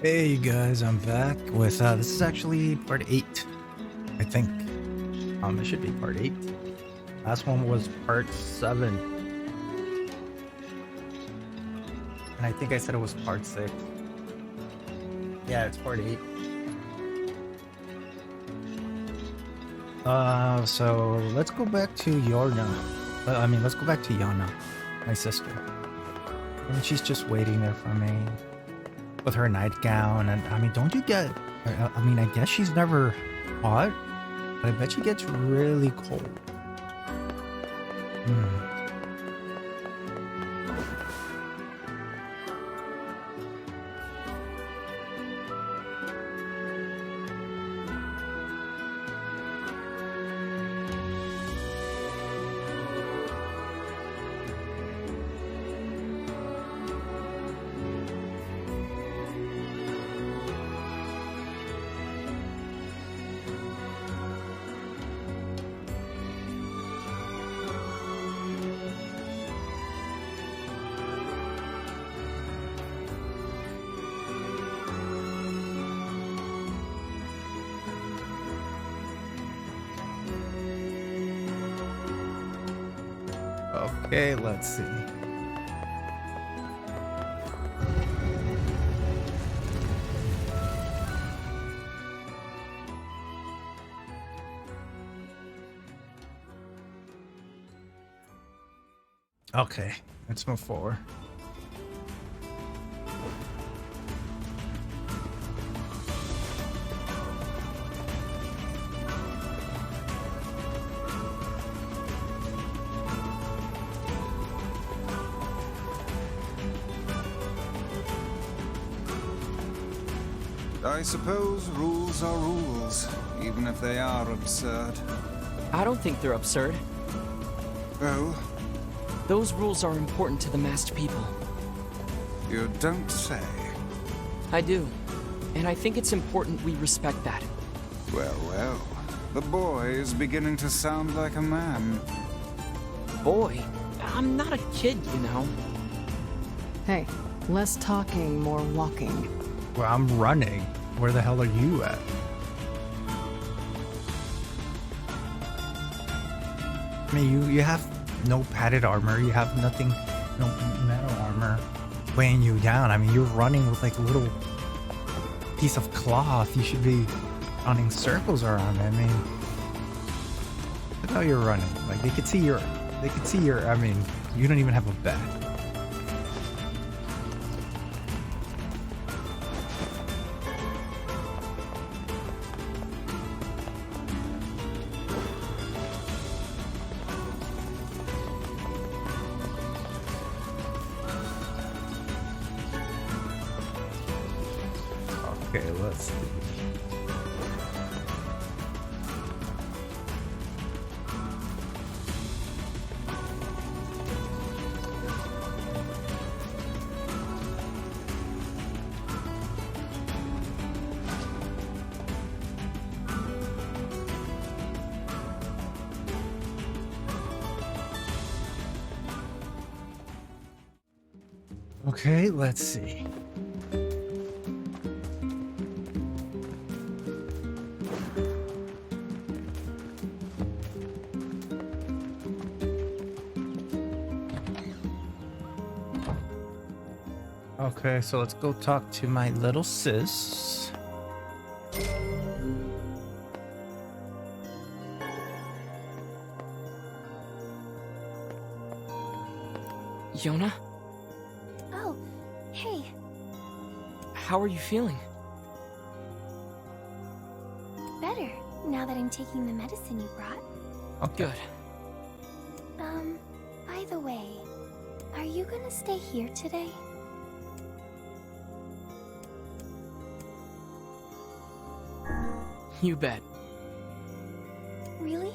Hey you guys, I'm back with this is actually part 8, I think. It should be part 8. Last one was part 7. And I think I said it was part 6. Yeah, it's part 8. So let's go back to Yorna. Let's go back to Yana, my sister. And she's just waiting there for me with her nightgown. And I mean, don't you get, I guess she's never hot, but I bet she gets really cold. Okay, let's see. Okay, let's move forward. I suppose rules are rules, even if they are absurd. I don't think they're absurd. Oh? Those rules are important to the masked people. You don't say. I do. And I think it's important we respect that. Well, well. The boy is beginning to sound like a man. Boy, I'm not a kid, you know. Hey, less talking, more walking. Well, I'm running. Where the hell are you at? I mean, you have no padded armor. You have nothing, no metal armor weighing you down. I mean, you're running with like a little piece of cloth. You should be running circles around. I mean, look how you're running. Like they could see your, I mean, you don't even have a back. Okay, let's see. Okay, let's see. Okay, so let's go talk to my little sis. Yona? Oh, hey. How are you feeling? Better, now that I'm taking the medicine you brought. Okay. Good. By the way, are you gonna stay here today? You bet. Really?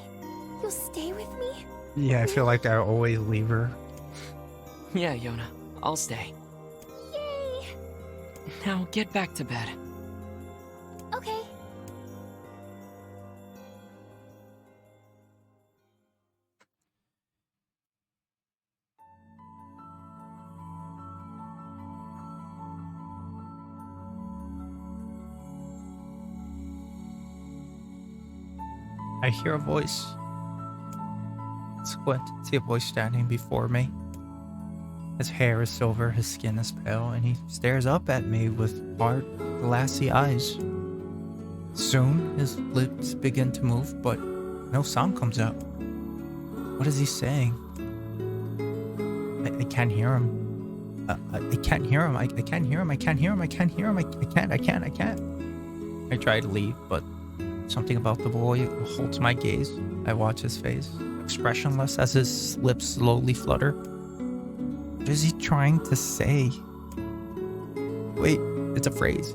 You'll stay with me? Yeah, I feel like I always leave her. Yeah, Yona. I'll stay. Yay! Now get back to bed. Okay. I hear a voice. Squint, see a voice standing before me. His hair is silver, his skin is pale, and he stares up at me with hard, glassy eyes. Soon, his lips begin to move, but no sound comes out. What is he saying? I can't hear him. I can't hear him. I can't hear him. I can't hear him. I can't hear him. I can't. I try to leave, but something about the boy holds my gaze. I watch his face, expressionless as his lips slowly flutter. What is he trying to say? Wait, it's a phrase.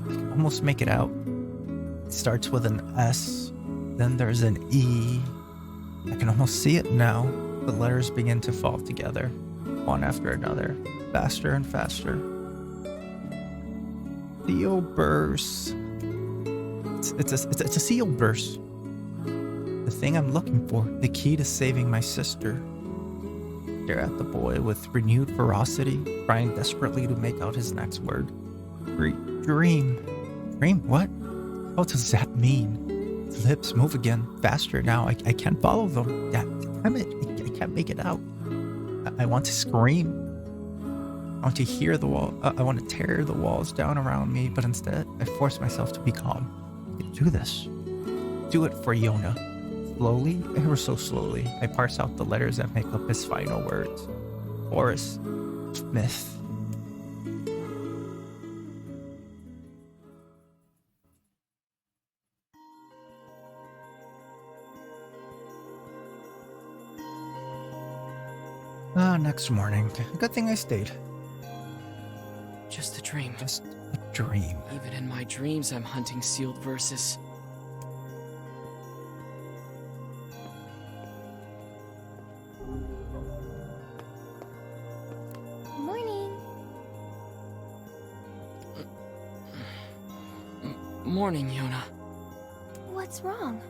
I can almost make it out. It starts with an S, then there's an E. I can almost see it now. The letters begin to fall together, one after another, faster and faster. Seal burst. It's a seal burst. The thing I'm looking for, the key to saving my sister. Stare at the boy with renewed ferocity, trying desperately to make out his next word. Dream. Dream? What? What does that mean? His lips move again, faster now. I can't follow them. Damn it. I can't make it out. I want to scream. I want to hear the wall. I want to tear the walls down around me, but instead, I force myself to be calm. Do this. Do it for Yona. Slowly, ever so slowly, I parse out the letters that make up his final words. Forrest Smith. Next morning. Good thing I stayed. Just a dream. Just a dream. Even in my dreams, I'm hunting sealed verses. Morning. Morning, Yona. What's wrong?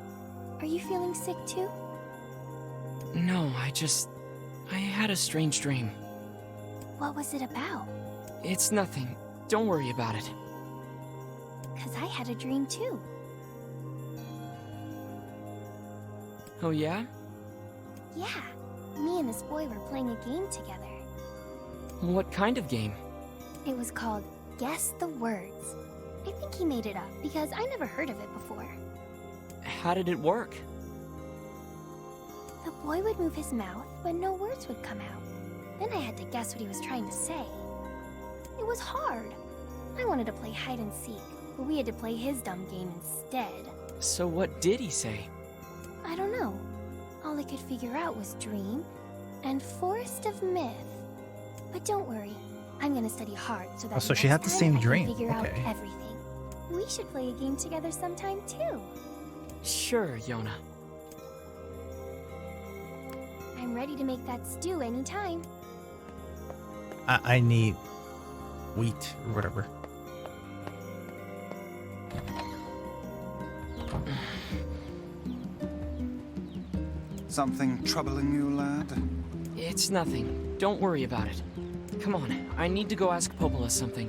Are you feeling sick too? No, I had a strange dream. What was it about? It's nothing. Don't worry about it. 'Cause I had a dream too. Oh yeah? Yeah. Me and this boy were playing a game together. What kind of game? It was called Guess the Words. I think he made it up because I never heard of it before. How did it work? The boy would move his mouth, but no words would come out. Then I had to guess what he was trying to say. It was hard. I wanted to play hide and seek, but we had to play his dumb game instead. So what did he say? I don't know. All I could figure out was dream and forest of myth. But don't worry, I'm gonna study hard so that So she had the next same time I can dream. figure out Okay. everything. We should play a game together sometime too. Sure, Yona. I'm ready to make that stew anytime. I need wheat or whatever. Something troubling you, lad? It's nothing. Don't worry about it. Come on, I need to go ask Popola something.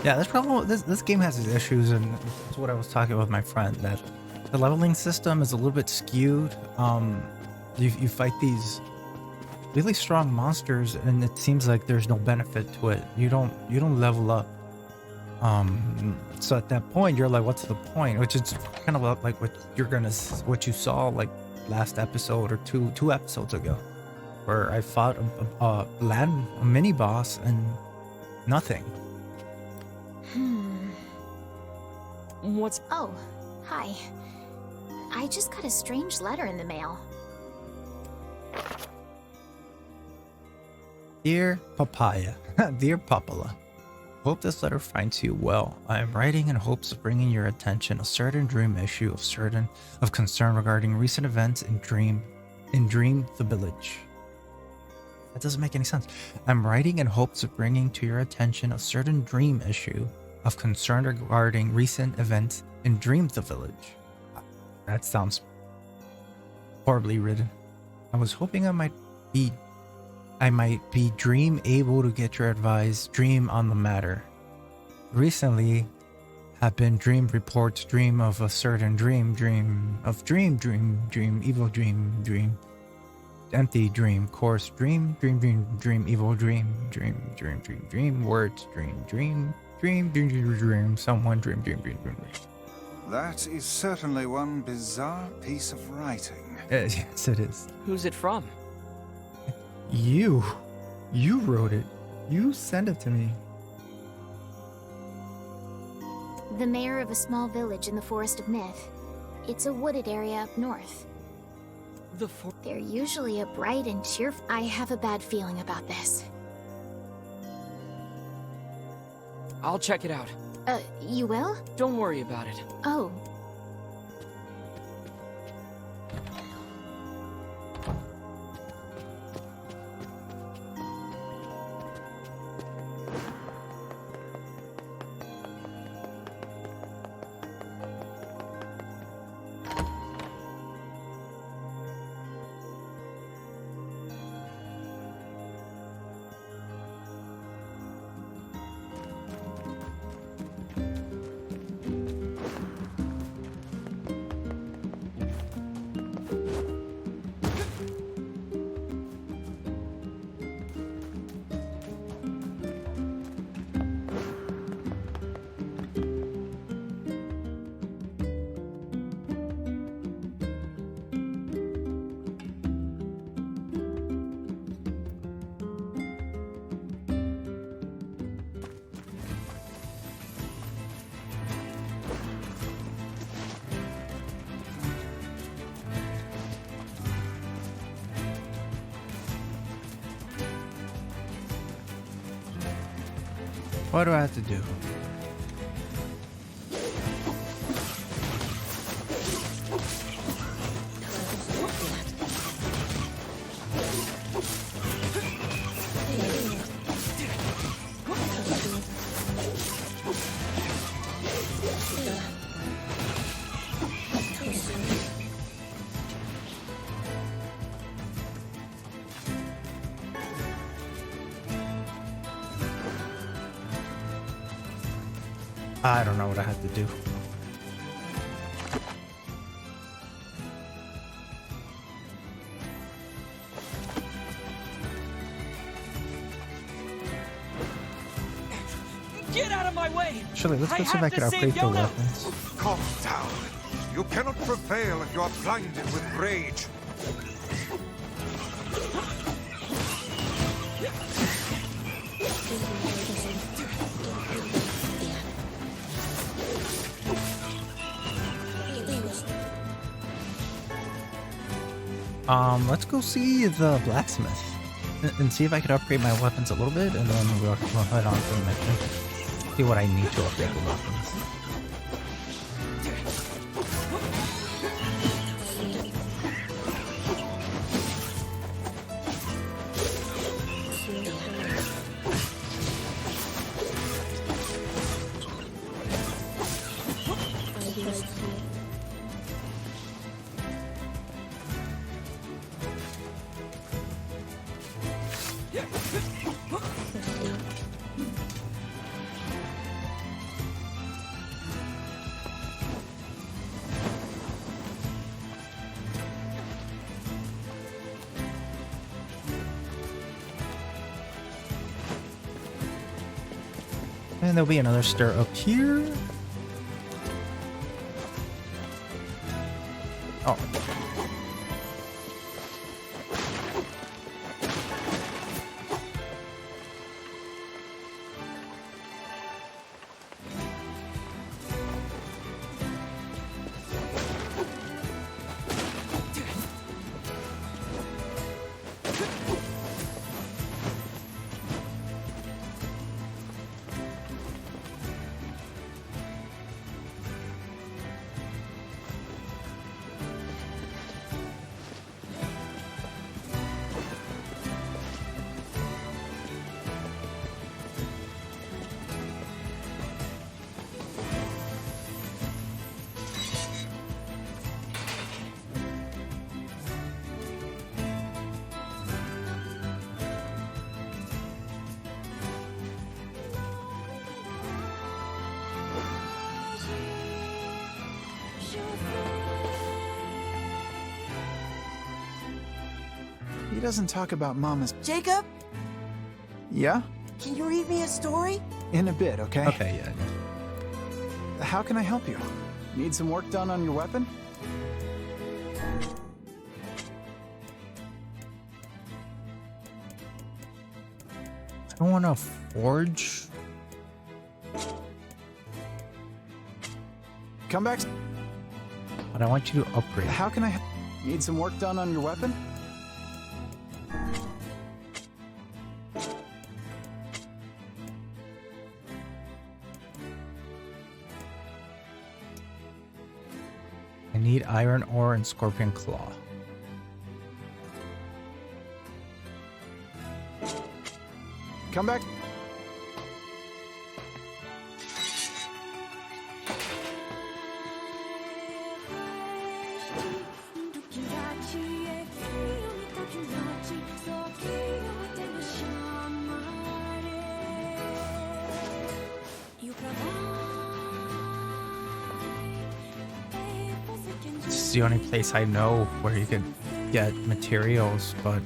Yeah, this problem. This game has its issues, and that's what I was talking with my friend. That the leveling system is a little bit skewed. You fight these really strong monsters, and it seems like there's no benefit to it. You don't level up. So at that point, you're like, what's the point? Which is kind of like what you saw like last episode or two episodes ago, where I fought a mini boss and nothing. What's... Oh, hi. I just got a strange letter in the mail. Dear Papaya, Dear Papala, hope this letter finds you well. I am writing in hopes of bringing your attention a certain dream issue of concern regarding recent events in Dream the Village. That doesn't make any sense. I'm writing in hopes of bringing to your attention a certain dream issue of concern regarding recent events in Dream the Village. That sounds horribly written. I was hoping I might be dream able to get your advice dream on the matter. Recently have been dream reports dream of a certain dream evil dream empty dream course dream evil dream words dream someone dream. That is certainly one bizarre piece of writing. Yes, it is. Who's it from? You wrote it. You sent it to me. The mayor of a small village in the Forest of Myth. It's a wooded area up north. They're usually a bright and cheerful. I have a bad feeling about this. I'll check it out. You will? Don't worry about it. Oh. What do I have to do? I don't know what I have to do. Get out of my way! Actually, let's go see if I can upgrade the weapons. Calm down. You cannot prevail if you are blinded with rage. Let's go see the blacksmith and see if I could upgrade my weapons a little bit, and then we'll head on to the mission. See what I need to upgrade the weapons. And there'll be another stair up here. Oh. doesn't talk about Mama's... Jacob, Yeah? can you read me a story? In a bit, okay? Okay, yeah. How can I help you? Need some work done on your weapon? I don't want to forge. Come back. But I want you to upgrade. How can I help? Need some work done on your weapon? I need iron ore and scorpion claw. Come back. This is the only place I know where you could get materials, but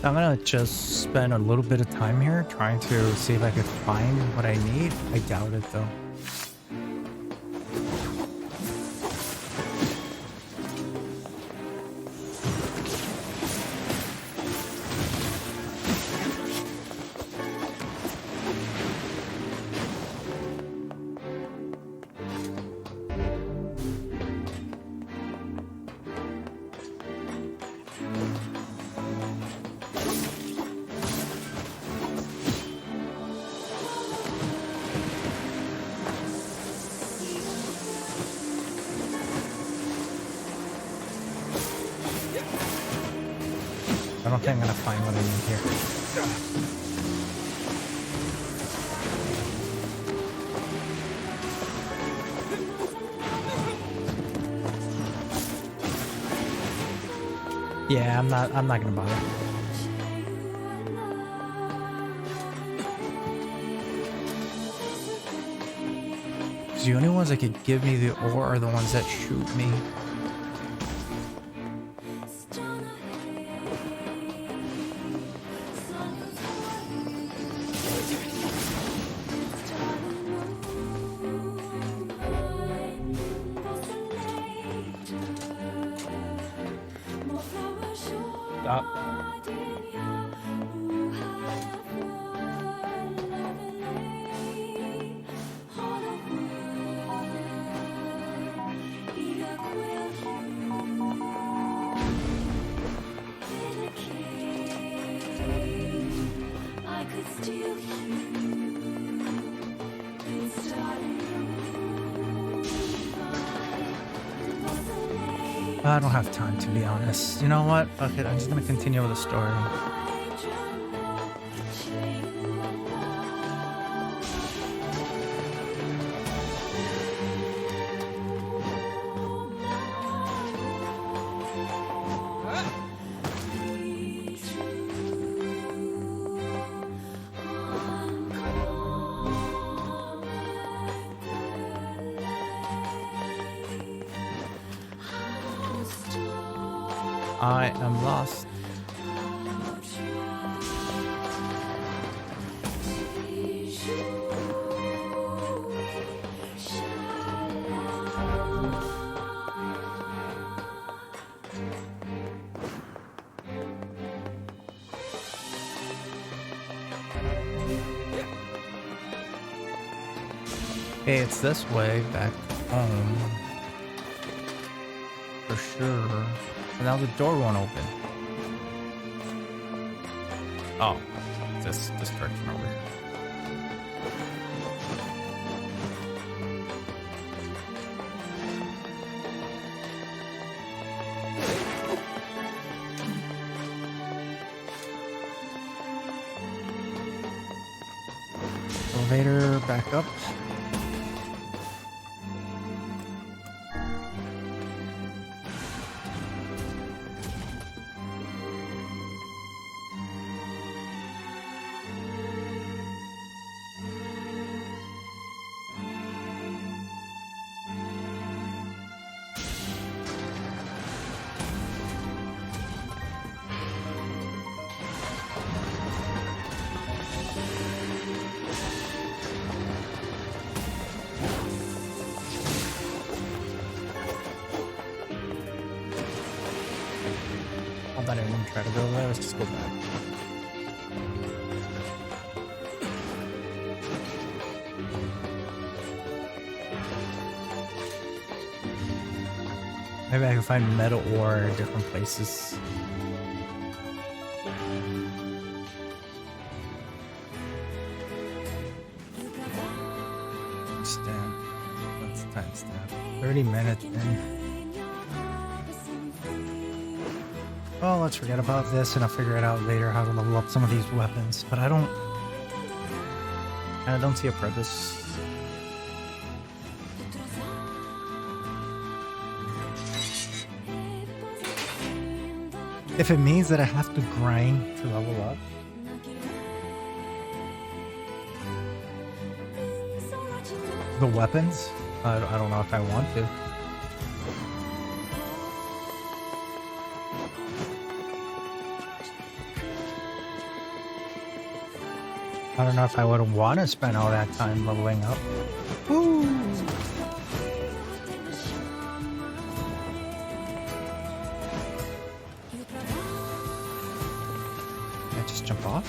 I'm gonna just spend a little bit of time here trying to see if I could find what I need. I doubt it though. I don't think I'm gonna find what I need here. Yeah, I'm not gonna bother. The only ones that could give me the ore are the ones that shoot me. Stop. I don't have time, to be honest. You know what? Fuck it, I'm just gonna continue with the story. I am lost. Okay, it's this way back home. For sure. And now the door won't open. Oh, this direction over here. Elevator back up. I didn't try to go there. Let's just go back. Maybe I can find metal ore in different places. Stamp. Let's timestamp. 30 minutes in. Well, let's forget about this and I'll figure it out later how to level up some of these weapons. But I don't see a purpose. If it means that I have to grind to level up. The weapons, I don't know if I want to. I don't know if I would want to spend all that time leveling up. Woo! Can I just jump off?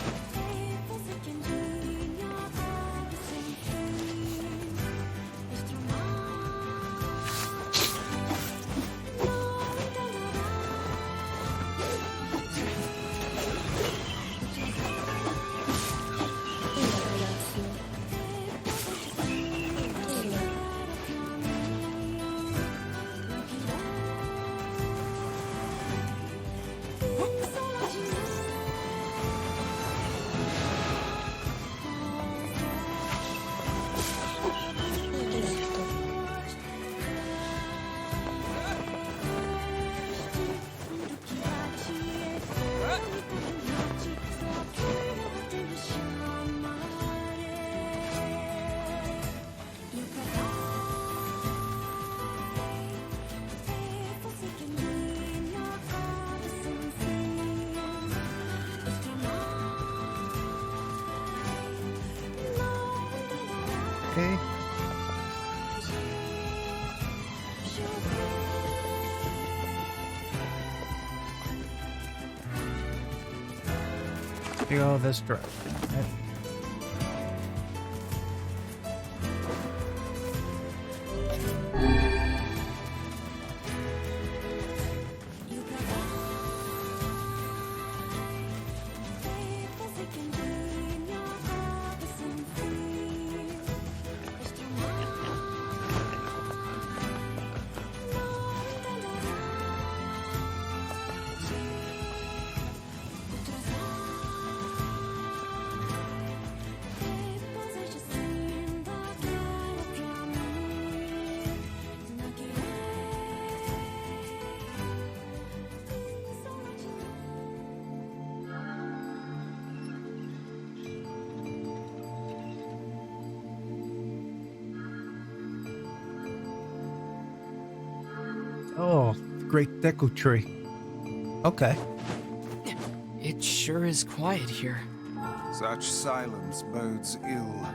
Okay. We go this direction, right? Oh, great deku tree. Okay. It sure is quiet here. Such silence bodes ill.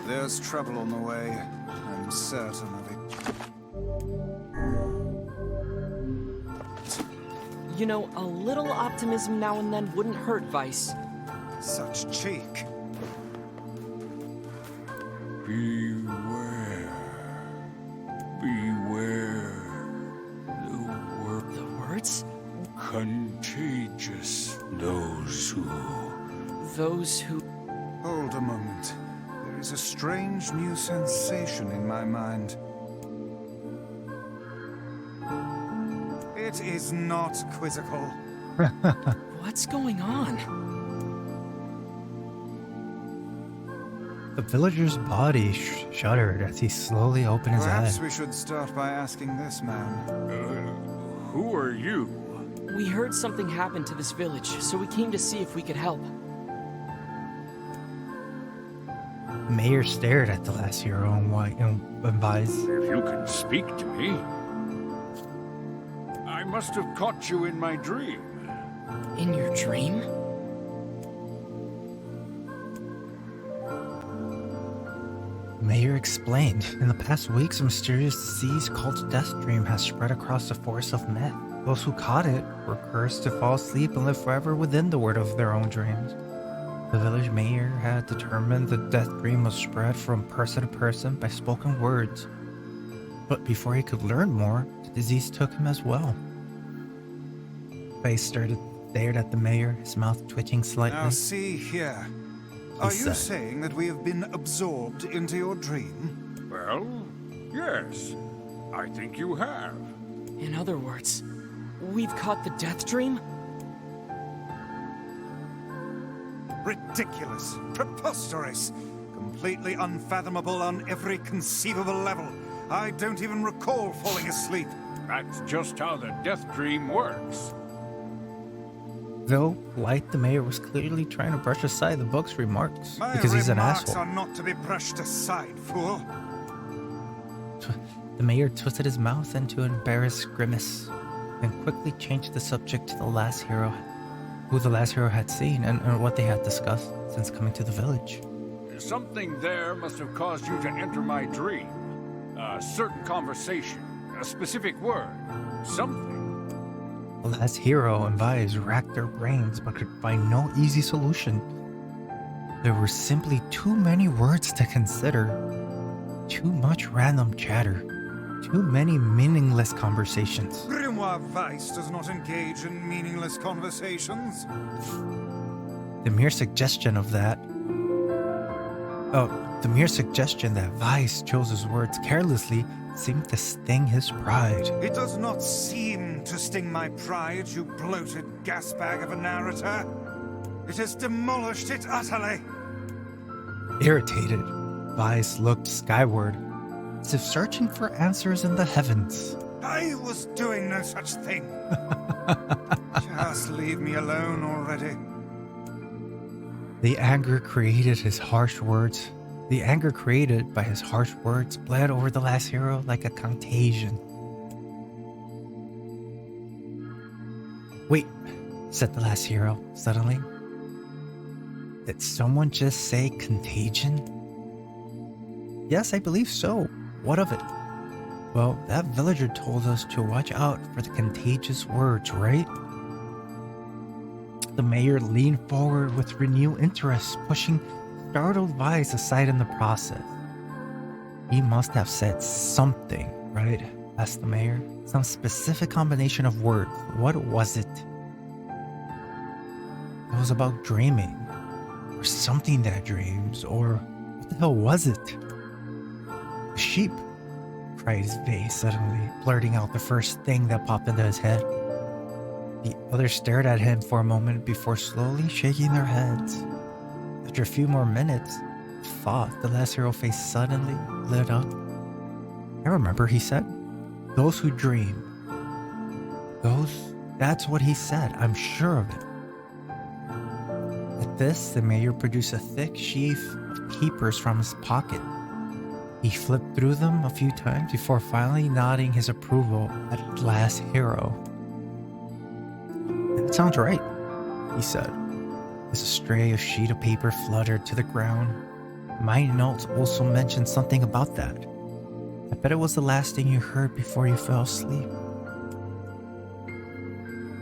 There's trouble on the way. I'm certain of it. You know, a little optimism now and then wouldn't hurt, Vice. Such cheek. Beware. Contagious. Those who... Hold a moment. There is a strange new sensation in my mind. It is not quizzical. What's going on? The villager's body shuddered as he slowly opened his Perhaps eyes. we should start by asking this man. Who are you? We heard something happened to this village, so we came to see if we could help. The mayor stared at the last hero and advised, If you can speak to me. I must have caught you in my dream. In your dream? Mayor explained, in the past weeks, a mysterious disease called Death Dream has spread across the forest of myth. Those who caught it were cursed to fall asleep and live forever within the world of their own dreams. The village mayor had determined the Death Dream was spread from person to person by spoken words. But before he could learn more, the disease took him as well. Face stared at the mayor, his mouth twitching slightly. Now see here. Are you saying that we have been absorbed into your dream? Well, yes. I think you have. In other words, we've caught the Death Dream? Ridiculous. Preposterous. Completely unfathomable on every conceivable level. I don't even recall falling asleep. That's just how the Death Dream works. Though, the mayor was clearly trying to brush aside the book's remarks My because he's an remarks asshole. are not to be brushed aside, fool. The mayor twisted his mouth into an embarrassed grimace, and quickly changed the subject to the last hero, who the last hero had seen and what they had discussed since coming to the village. Something there must have caused you to enter my dream. A certain conversation, a specific word, something. The last hero and Vise racked their brains but could find no easy solution. There were simply too many words to consider, too much random chatter, too many meaningless conversations. Grimoire Weiss does not engage in meaningless conversations. The mere suggestion that Weiss chose his words carelessly seemed to sting his pride. It does not seem to sting my pride, you bloated gasbag of a narrator. It has demolished it utterly. Irritated, Weiss looked skyward, as if searching for answers in the heavens. I was doing no such thing. Just leave me alone already. The anger created by his harsh words bled over the last hero like a contagion. Wait, said the last hero suddenly. Did someone just say contagion? Yes, I believe so. What of it? Well, that villager told us to watch out for the contagious words, right? The mayor leaned forward with renewed interest, pushing startled Vise aside in the process. He must have said something, right? Asked the mayor. Some specific combination of words. What was it? It was about dreaming, or something that dreams, or what the hell was it? A sheep, cried Vase suddenly, blurting out the first thing that popped into his head. The others stared at him for a moment before slowly shaking their heads. After a few more minutes, the last hero face suddenly lit up. I remember, he said. Those who dream. That's what he said, I'm sure of it. At this, the mayor produced a thick sheaf of papers from his pocket. He flipped through them a few times before finally nodding his approval at last hero. It sounds right, he said, as a stray of sheet of paper fluttered to the ground. My notes also mentioned something about that. I bet it was the last thing you heard before you fell asleep.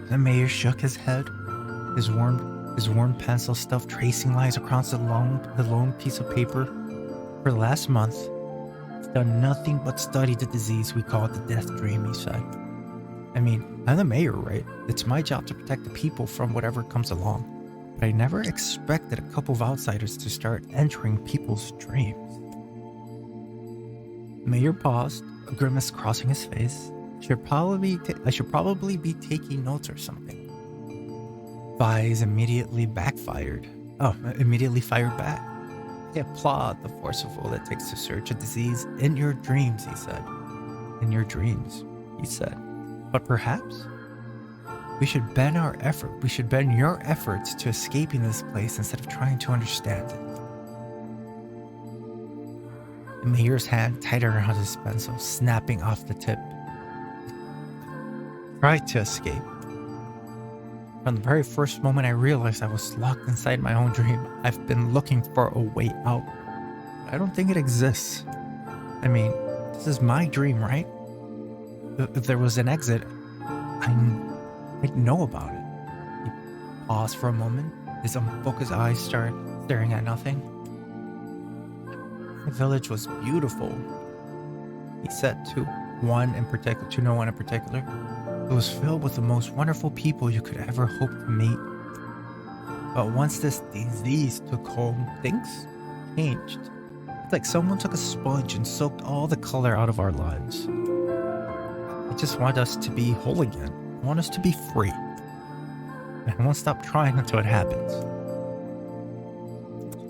The mayor shook his head, his worn pencil stuffed tracing lines across the lone piece of paper. For the last month, I've done nothing but study the disease we call the Death Dream, he said. I mean, I'm the mayor, right? It's my job to protect the people from whatever comes along. But I never expected a couple of outsiders to start entering people's dreams. The mayor paused, a grimace crossing his face. I should probably be taking notes or something. Vise immediately fired back. I applaud the forceful that takes to search a disease in your dreams, he said. In your dreams, he said. But perhaps we should bend your efforts to escaping this place instead of trying to understand it. The mayor's hand tightened around his pencil, snapping off the tip. Try to escape. From the very first moment I realized I was locked inside my own dream, I've been looking for a way out. I don't think it exists. I mean, this is my dream, right? If there was an exit, I'd know about it. He paused for a moment, his unfocused eyes staring at nothing. The village was beautiful, he said to no one in particular. It was filled with the most wonderful people you could ever hope to meet. But once this disease took hold, things changed. It's like someone took a sponge and soaked all the color out of our lives. I just want us to be whole again. I want us to be free. And I won't stop trying until it happens.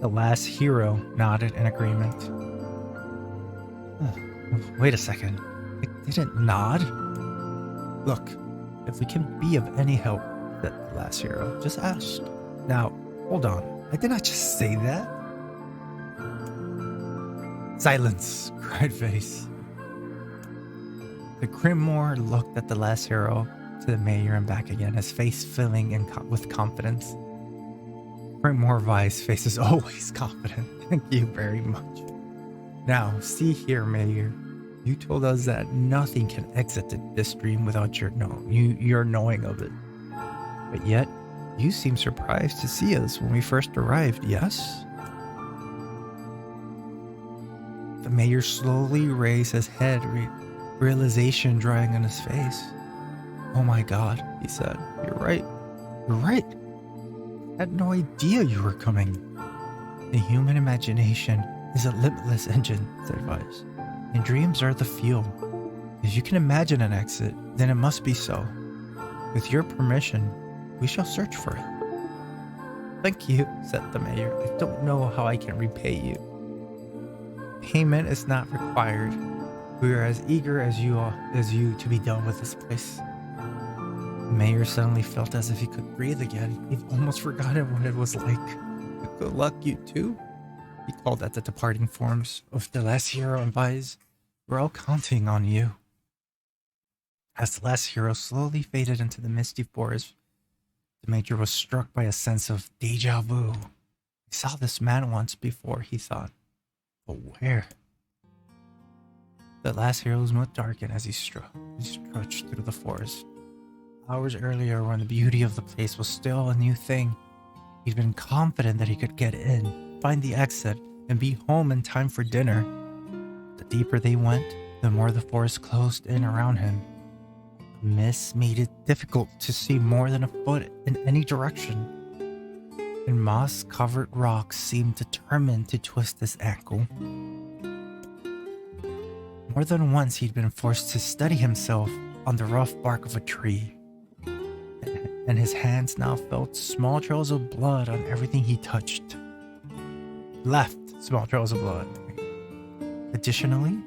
The last hero nodded in agreement. Wait a second. I didn't nod. Look, if we can be of any help, said the last hero, just ask. Now, hold on. I did not just say that. Silence, cried Vase. The Grimoire looked at the last hero, to the mayor and back again, his face filling with confidence. Grimoire Vice's face is always confident. Thank you very much. Now, see here, Mayor. You told us that nothing can exit this dream without your knowing of it. But yet, you seem surprised to see us when we first arrived, yes? The mayor slowly raised his head, realization drying on his face. Oh my god, he said. You're right. You're right. I had no idea you were coming. The human imagination is a limitless engine, said Vice. And dreams are the fuel. If you can imagine an exit, then it must be so. With your permission, we shall search for it. Thank you, said the mayor. I don't know how I can repay you. Payment is not required. We are as eager as you to be done with this place. The mayor suddenly felt as if he could breathe again. He'd almost forgotten what it was like. Good luck, you too. He called at the departing forms of the last hero and Vise. We're all counting on you. As the last hero slowly faded into the misty forest, the major was struck by a sense of deja vu. He saw this man once before, he thought. But where? The last hero's mood darkened as he stretched through the forest. Hours earlier, when the beauty of the place was still a new thing, he'd been confident that he could get in, find the exit, and be home in time for dinner. The deeper they went, the more the forest closed in around him. The mist made it difficult to see more than a foot in any direction, and moss-covered rocks seemed determined to twist his ankle. More than once he'd been forced to steady himself on the rough bark of a tree, and his hands now felt small trails of blood on everything he touched. Left small trails of blood. Additionally,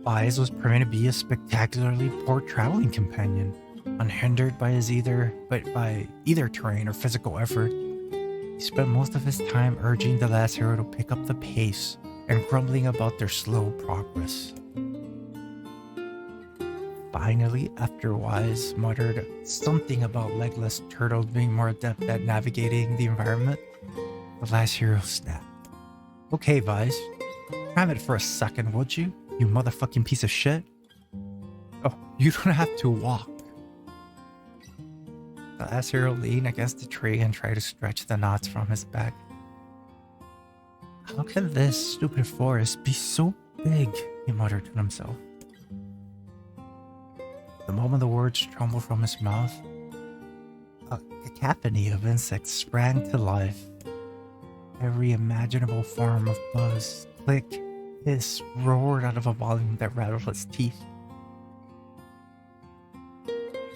Vise was proven to be a spectacularly poor traveling companion, unhindered by either terrain or physical effort. He spent most of his time urging the last hero to pick up the pace and grumbling about their slow progress. Finally, after Wise muttered something about legless turtles being more adept at navigating the environment, the last hero snapped. Okay, Vise, cram it for a second, would you? You motherfucking piece of shit. Oh, you don't have to walk. The last hero leaned against the tree and tried to stretch the knots from his back. How can this stupid forest be so big? He muttered to himself. The moment the words trembled from his mouth, a cacophony of insects sprang to life. Every imaginable form of buzz, click, hiss, roared out of a volume that rattled his teeth.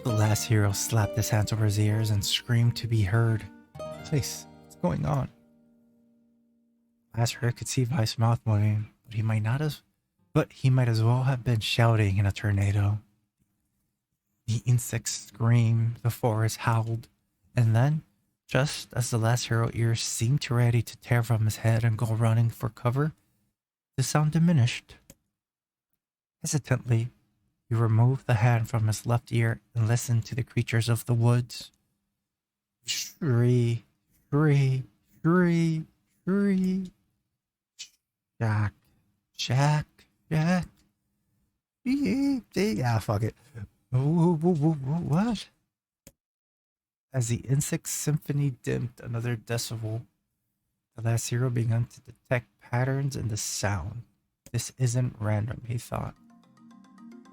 The last hero slapped his hands over his ears and screamed to be heard. Please, what's going on? Last hero could see Vi's mouth moving, but he might as well have been shouting in a tornado. The insects screamed, the forest howled, and then, just as the last hero ears seemed ready to tear from his head and go running for cover, the sound diminished. Hesitantly, he removed the hand from his left ear and listened to the creatures of the woods. Shriek, shriek, shriek, shriek. Jack, Jack, Jack. Yeah, fuck it. What? As the insect symphony dimmed another decibel, the last hero began to detect patterns in the sound. This isn't random, he thought.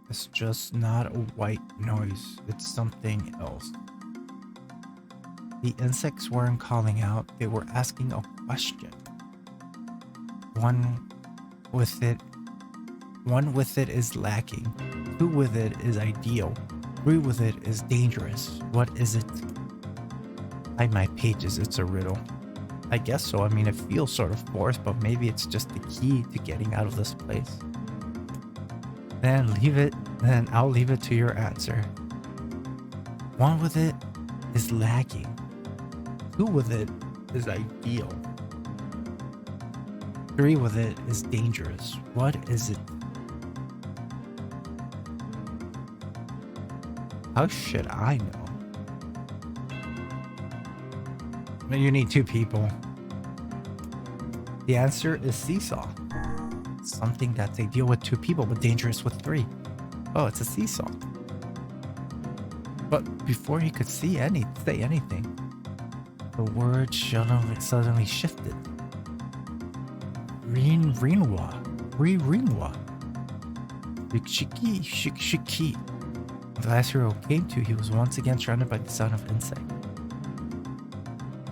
It's just not a white noise, it's something else. The insects weren't calling out, they were asking a question. One with it is lacking. 2 with it is ideal. 3 with it is dangerous. What is it? By my pages, it's a riddle. I guess so. I mean, it feels sort of forced, but maybe it's just the key to getting out of this place. Then I'll leave it to your answer. 1 with it is lacking. 2 with it is ideal. 3 with it is dangerous. What is it? How should I know? You need 2 people. The answer is seesaw. Something that's ideal with 2 people but dangerous with 3. Oh, it's a seesaw. But before he could say anything, the word suddenly shifted. Rinwa. Shiki. The last hero came to, he was once again surrounded by the sound of insect.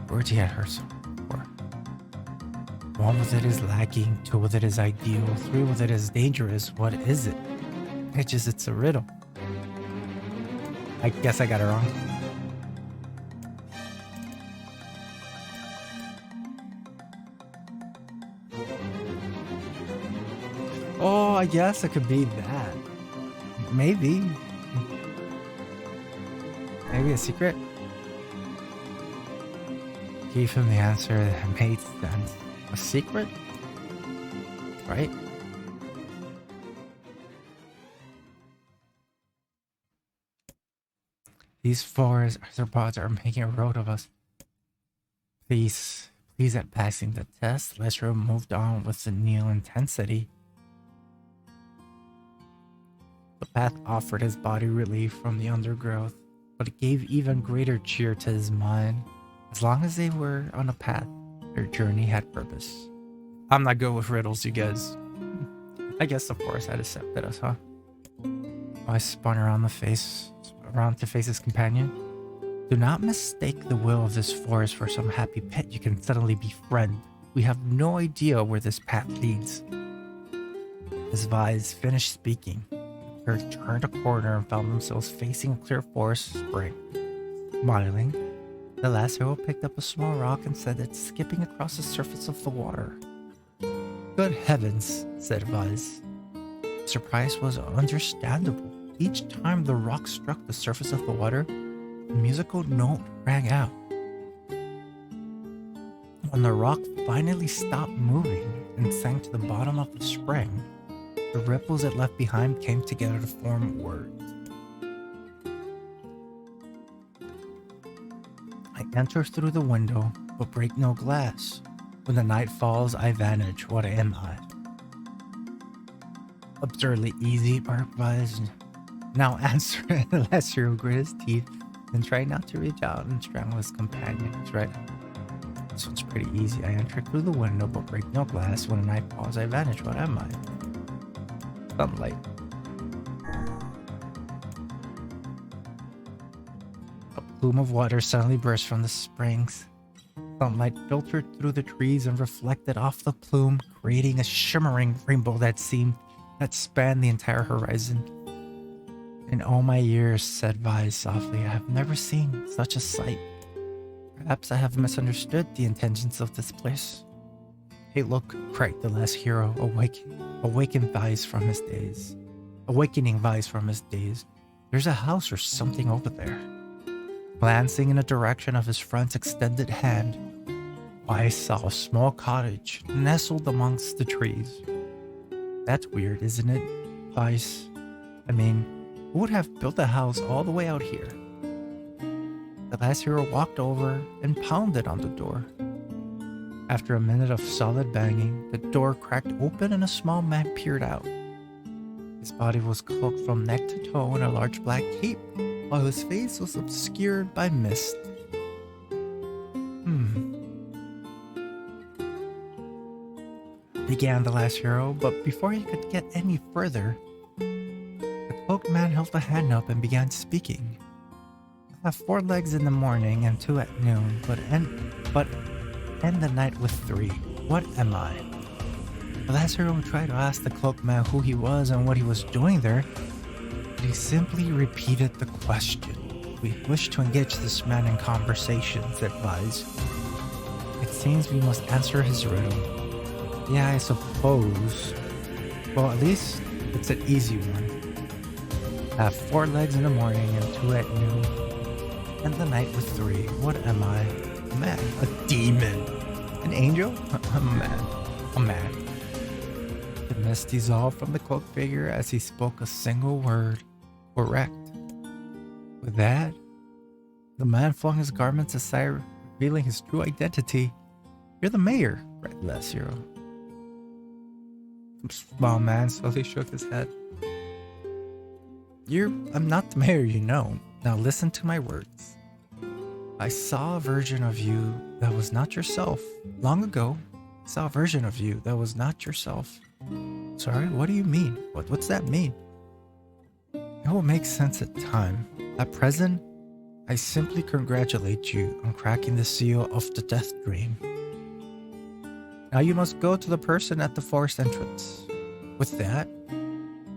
Words he had heard so before. 1 with it is lacking, 2 with it is ideal, 3 with it is dangerous. What is it? It's a riddle. I guess I got it wrong. Oh, I guess it could be that. Maybe. Maybe a secret? Gave him the answer that made sense. A secret? Right? These forest arthropods are making a road of us. Please at passing the test, Lesro moved on with the new intensity. The path offered his body relief from the undergrowth, but it gave even greater cheer to his mind. As long as they were on a path, their journey had purpose. I'm not good with riddles, you guys. I guess the forest had accepted us, huh? I spun around to face his companion. Do not mistake the will of this forest for some happy pet you can suddenly befriend. We have no idea where this path leads. As Vise finished speaking, they turned a corner and found themselves facing a clear forest spring. Smiling, the last hero picked up a small rock and set it skipping across the surface of the water. Good heavens, said Vise. Surprise was understandable. Each time the rock struck the surface of the water, a musical note rang out. When the rock finally stopped moving and sank to the bottom of the spring, the ripples it left behind came together to form words. I enter through the window, but break no glass. When the night falls, I vanish. What am I? Absurdly easy, barked Vise. Now answer. The last hero grit his teeth and tried not to reach out and strangle his companions, right? This one's pretty easy. I enter through the window, but break no glass. When the night falls, I vanish. What am I? Sunlight. plume of water suddenly burst from the springs. Sunlight filtered through the trees and reflected off the plume, creating a shimmering rainbow that spanned the entire horizon. In all my years, said Vi softly, I have never seen such a sight. Perhaps I have misunderstood the intentions of this place. Hey, look, cried the last hero, awakening Vi's from his daze. There's a house or something over there. Glancing in the direction of his friend's extended hand, I saw a small cottage nestled amongst the trees. That's weird, isn't it, Vice? I mean, who would have built a house all the way out here? The last hero walked over and pounded on the door. After a minute of solid banging, the door cracked open and a small man peered out. His body was cloaked from neck to toe in a large black cape, while his face was obscured by mist. Began the last hero, but before he could get any further, the cloaked man held a hand up and began speaking. I have 4 legs in the morning and 2 at noon, but end the night with 3. What am I? The last hero tried to ask the cloaked man who he was and what he was doing there, but he simply repeated the question. We wish to engage this man in conversation, said Vise. It seems we must answer his riddle. Yeah, I suppose. Well, at least it's an easy one. I have 4 legs in the morning and 2 at noon, and the night with 3. What am I? A man? A demon? An angel? A man? A man? The mist dissolved from the cloaked figure as he spoke a single word. Correct. With that, the man flung his garments aside, revealing his true identity. You're the mayor, cried the last hero. The small man slowly shook his head. I'm not the mayor, you know. Now listen to my words. I saw a version of you that was not yourself. Long ago, I saw a version of you that was not yourself. Sorry, what do you mean? What's that mean? It will make sense at time. At present, I simply congratulate you on cracking the seal of the death dream. Now you must go to the person at the forest entrance. With that,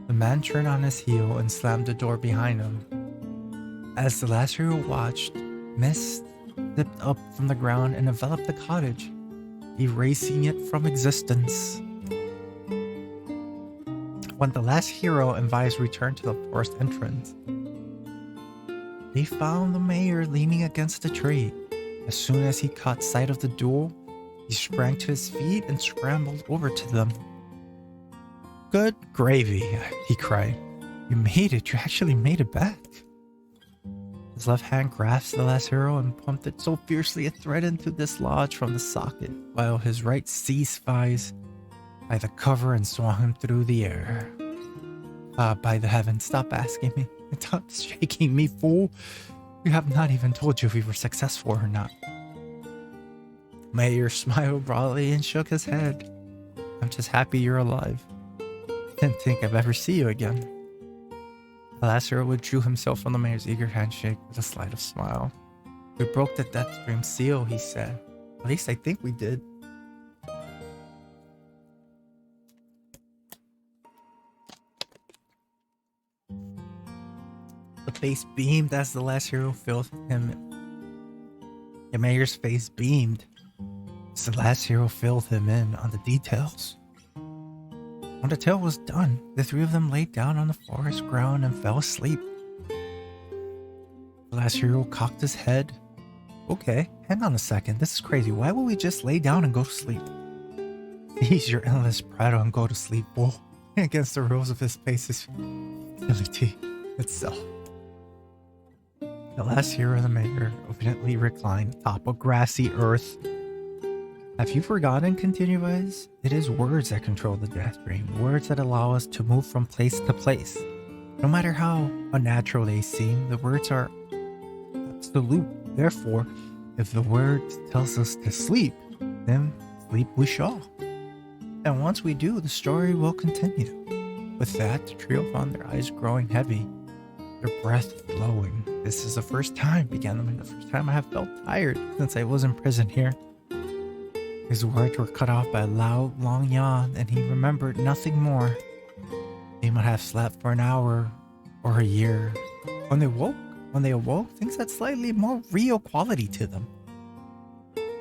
the man turned on his heel and slammed the door behind him. As the last hero watched, mist zipped up from the ground and enveloped the cottage, erasing it from existence. When the last hero and Vise returned to the forest entrance, they found the mayor leaning against a tree. As soon as he caught sight of the duel, he sprang to his feet and scrambled over to them. Good gravy, he cried. You made it. You actually made it back. His left hand grasped the last hero and pumped it so fiercely it threatened to dislodge from the socket, while his right seized Vise by the cover and swung him through the air. By the heavens, stop asking me. Stop shaking me, fool. We have not even told you if we were successful or not. Mayor smiled broadly and shook his head. I'm just happy you're alive. Didn't think I'd ever see you again. The last hero withdrew himself from the mayor's eager handshake with a slight of smile. We broke the death dream seal, he said. At least I think we did. The face beamed as the last hero filled him. The mayor's face beamed as the last hero filled him in on the details. When the tale was done, the 3 of them laid down on the forest ground and fell asleep. The last hero cocked his head. Okay, hang on a second, this is crazy. Why would we just lay down and go to sleep? Seize your endless prattle and go to sleep, bull. Against the rules of this place's futility itself. The last hero of the mayor obediently reclined atop a grassy earth. Have you forgotten, continued Vise? It is words that control the death dream, words that allow us to move from place to place. No matter how unnatural they seem, the words are absolute. Therefore, if the word tells us to sleep, then sleep we shall. And once we do, the story will continue. With that, the trio found their eyes growing heavy. their breath flowing. This is the first time, the first time I have felt tired since I was in prison here. His words were cut off by a loud, long yawn, and he remembered nothing more. They might have slept for an hour or a year. When they awoke, things had slightly more real quality to them.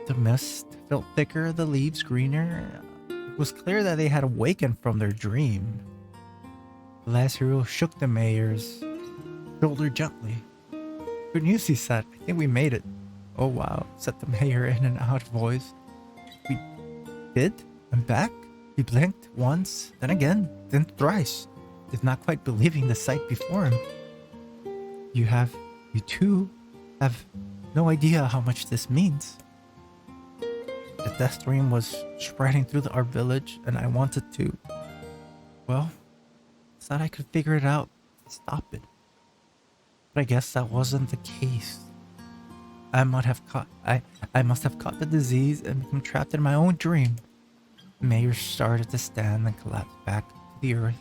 The mist felt thicker, the leaves greener. It was clear that they had awakened from their dream. The last hero shook the mayor's shoulder gently. "Good news," he said. "I think we made it." "Oh wow," said the mayor in an odd voice. "We did? I'm back?" He blinked once, then again, then thrice, did not quite believing the sight before him. You two have no idea how much this means. The death dream was spreading through our village, and I wanted to, well, thought I could figure it out to stop it. But I guess that wasn't the case. I must have caught the disease and become trapped in my own dream. The mayor started to stand and collapsed back to the earth.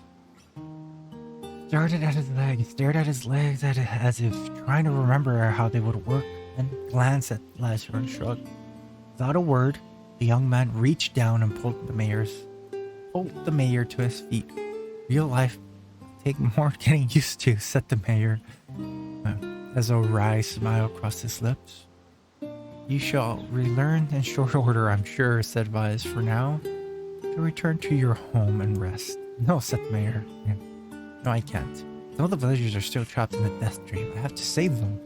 Stared at his legs as if trying to remember how they would work, and glanced at Lazarus and shrugged. Without a word, the young man reached down and pulled the mayor to his feet. "Real life take more getting used to," said the mayor, as a wry smile crossed his lips. "You shall relearn in short order, I'm sure," said Vice. "For now, to return to your home and rest." "No," said the mayor. "No, I can't. Some of the villagers are still trapped in the death dream. I have to save them."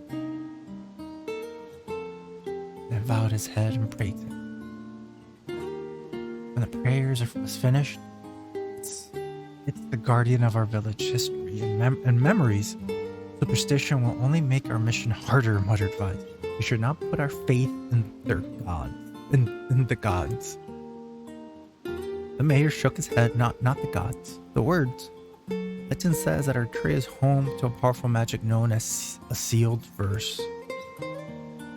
Then bowed his head and prayed. When the prayers was finished, it's the guardian of our village history and memories. Superstition will only make our mission harder, muttered Vice. We should not put our faith in their gods, in the gods. The mayor shook his head. Not the gods, the words. Legend says that our tree is home to a powerful magic known as a sealed verse.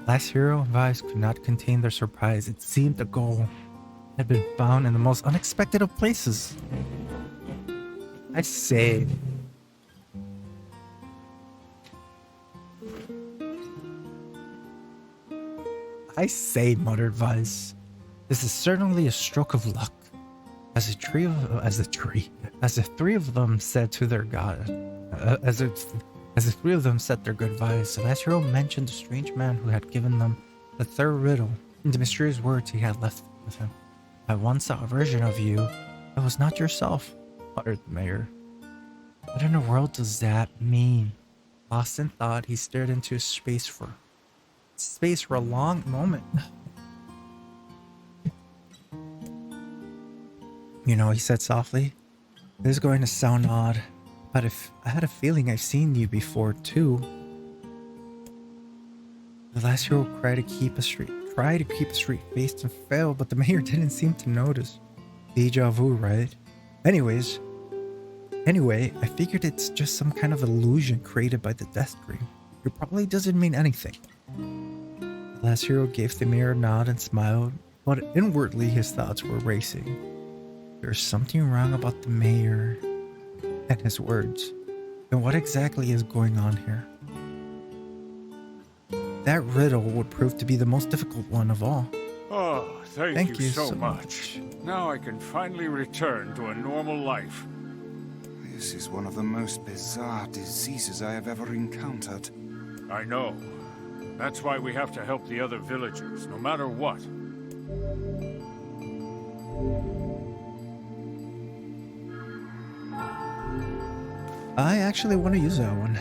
Last hero and Vice could not contain their surprise. It seemed the goal had been found in the most unexpected of places. I say, muttered Vice. This is certainly a stroke of luck. As the three of them said to their god, as the three of them said their goodbyes, the last hero mentioned the strange man who had given them the third riddle and the mysterious words he had left with him. "I once saw a version of you that was not yourself," muttered the mayor. What in the world does that mean? Lost in thought, he stared into space for a long moment. "You know," he said softly, "this is going to sound odd, but if I had a feeling I've seen you before too." The last hero tried to keep a straight face and failed, but the mayor didn't seem to notice. Deja vu, right? Anyway, I figured it's just some kind of illusion created by the death dream. It probably doesn't mean anything. The last hero gave the mayor a nod and smiled, but inwardly his thoughts were racing. There's something wrong about the mayor and his words. And what exactly is going on here? That riddle would prove to be the most difficult one of all. Oh, thank you so much. Now I can finally return to a normal life. This is one of the most bizarre diseases I have ever encountered. I know. That's why we have to help the other villagers, no matter what. I actually want to use that one.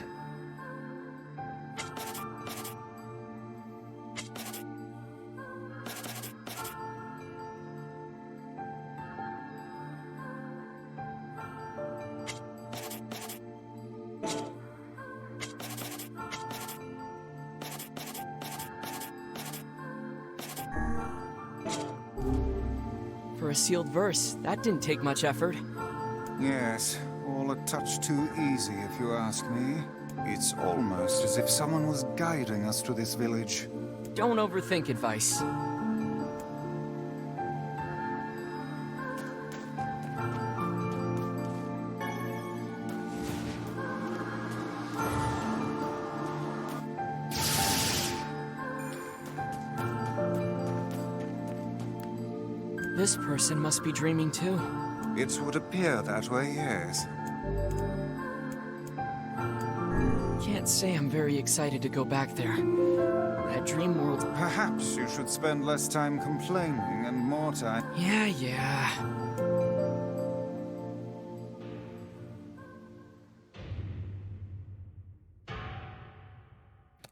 For a sealed verse, that didn't take much effort. Yes, all a touch too easy if you ask me. It's almost as if someone was guiding us to this village. Don't overthink advice. this person must be dreaming too. It would appear that way, yes. Can't say I'm very excited to go back there. That dream world... Perhaps you should spend less time complaining and more time... Yeah.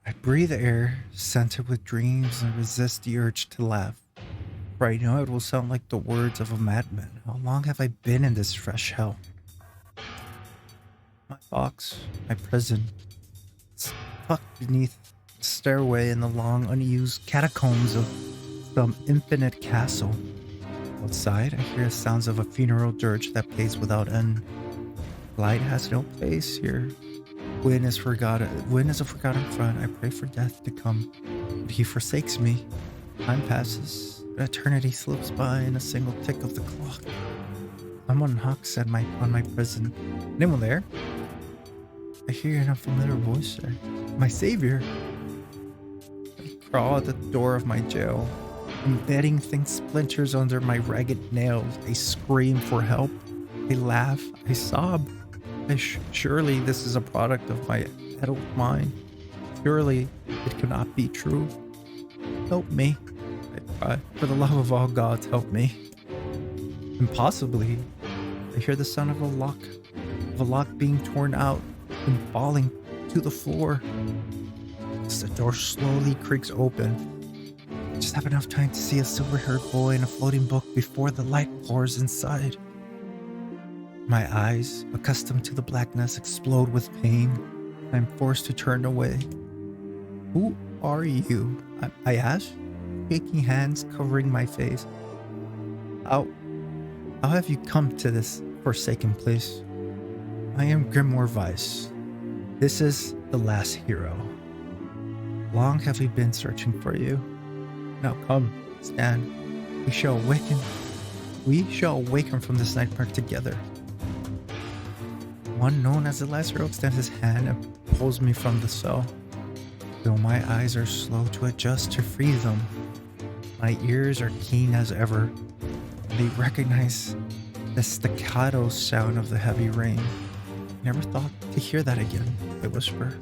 I breathe air scented with dreams and resist the urge to laugh. For I know it will sound like the words of a madman. How long have I been in this fresh hell? My box, my prison, it's tucked beneath the stairway in the long, unused catacombs of some infinite castle. Outside, I hear the sounds of a funeral dirge that plays without end. Light has no place here. Wind is a forgotten friend. I pray for death to come, but he forsakes me. Time passes, but eternity slips by in a single tick of the clock. Someone knocks at on my prison. Anyone there? I hear an unfamiliar voice there. My savior. I crawl at the door of my jail. Embedding things splinters under my ragged nails. I scream for help. I laugh. I sob. Surely this is a product of my adult mind. Surely it cannot be true. Help me. I cry. For the love of all gods, help me. Impossibly, I hear the sound of a lock being torn out and falling to the floor. As the door slowly creaks open, I just have enough time to see a silver-haired boy in a floating book before the light pours inside. My eyes, accustomed to the blackness, explode with pain. I'm forced to turn away. Who are you? I ask, shaking hands covering my face. How have you come to this forsaken place? I am Grimoire Weiss. This is the last hero. Long have we been searching for you. Now come, stand. We shall awaken from this nightmare together. One known as the last hero extends his hand and pulls me from the cell. Though my eyes are slow to adjust to free them, my ears are keen as ever. They recognize the staccato sound of the heavy rain. Never thought to hear that again, I whisper.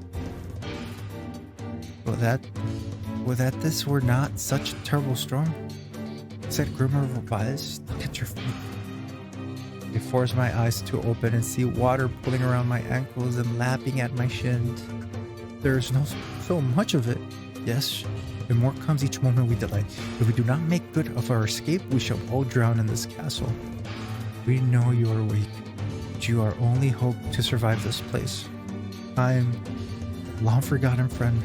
Well, that this were not such a terrible storm, said Grimoire Weiss. Look at your feet. I force my eyes to open and see water pulling around my ankles and lapping at my shins. There is so much of it. Yes, and more comes each moment we delay. If we do not make good of our escape, we shall all drown in this castle. We know you are weak, but you are only hope to survive this place. I'm a long-forgotten friend.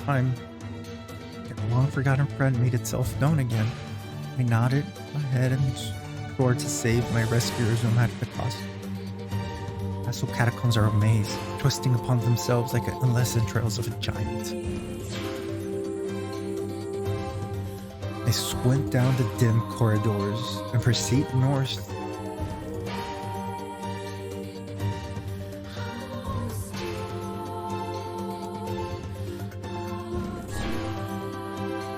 A long-forgotten friend made itself known again. I nodded my head and swore to save my rescuers no matter the cost. Castle catacombs are a maze, twisting upon themselves like endless entrails of a giant. I squint down the dim corridors and proceed north.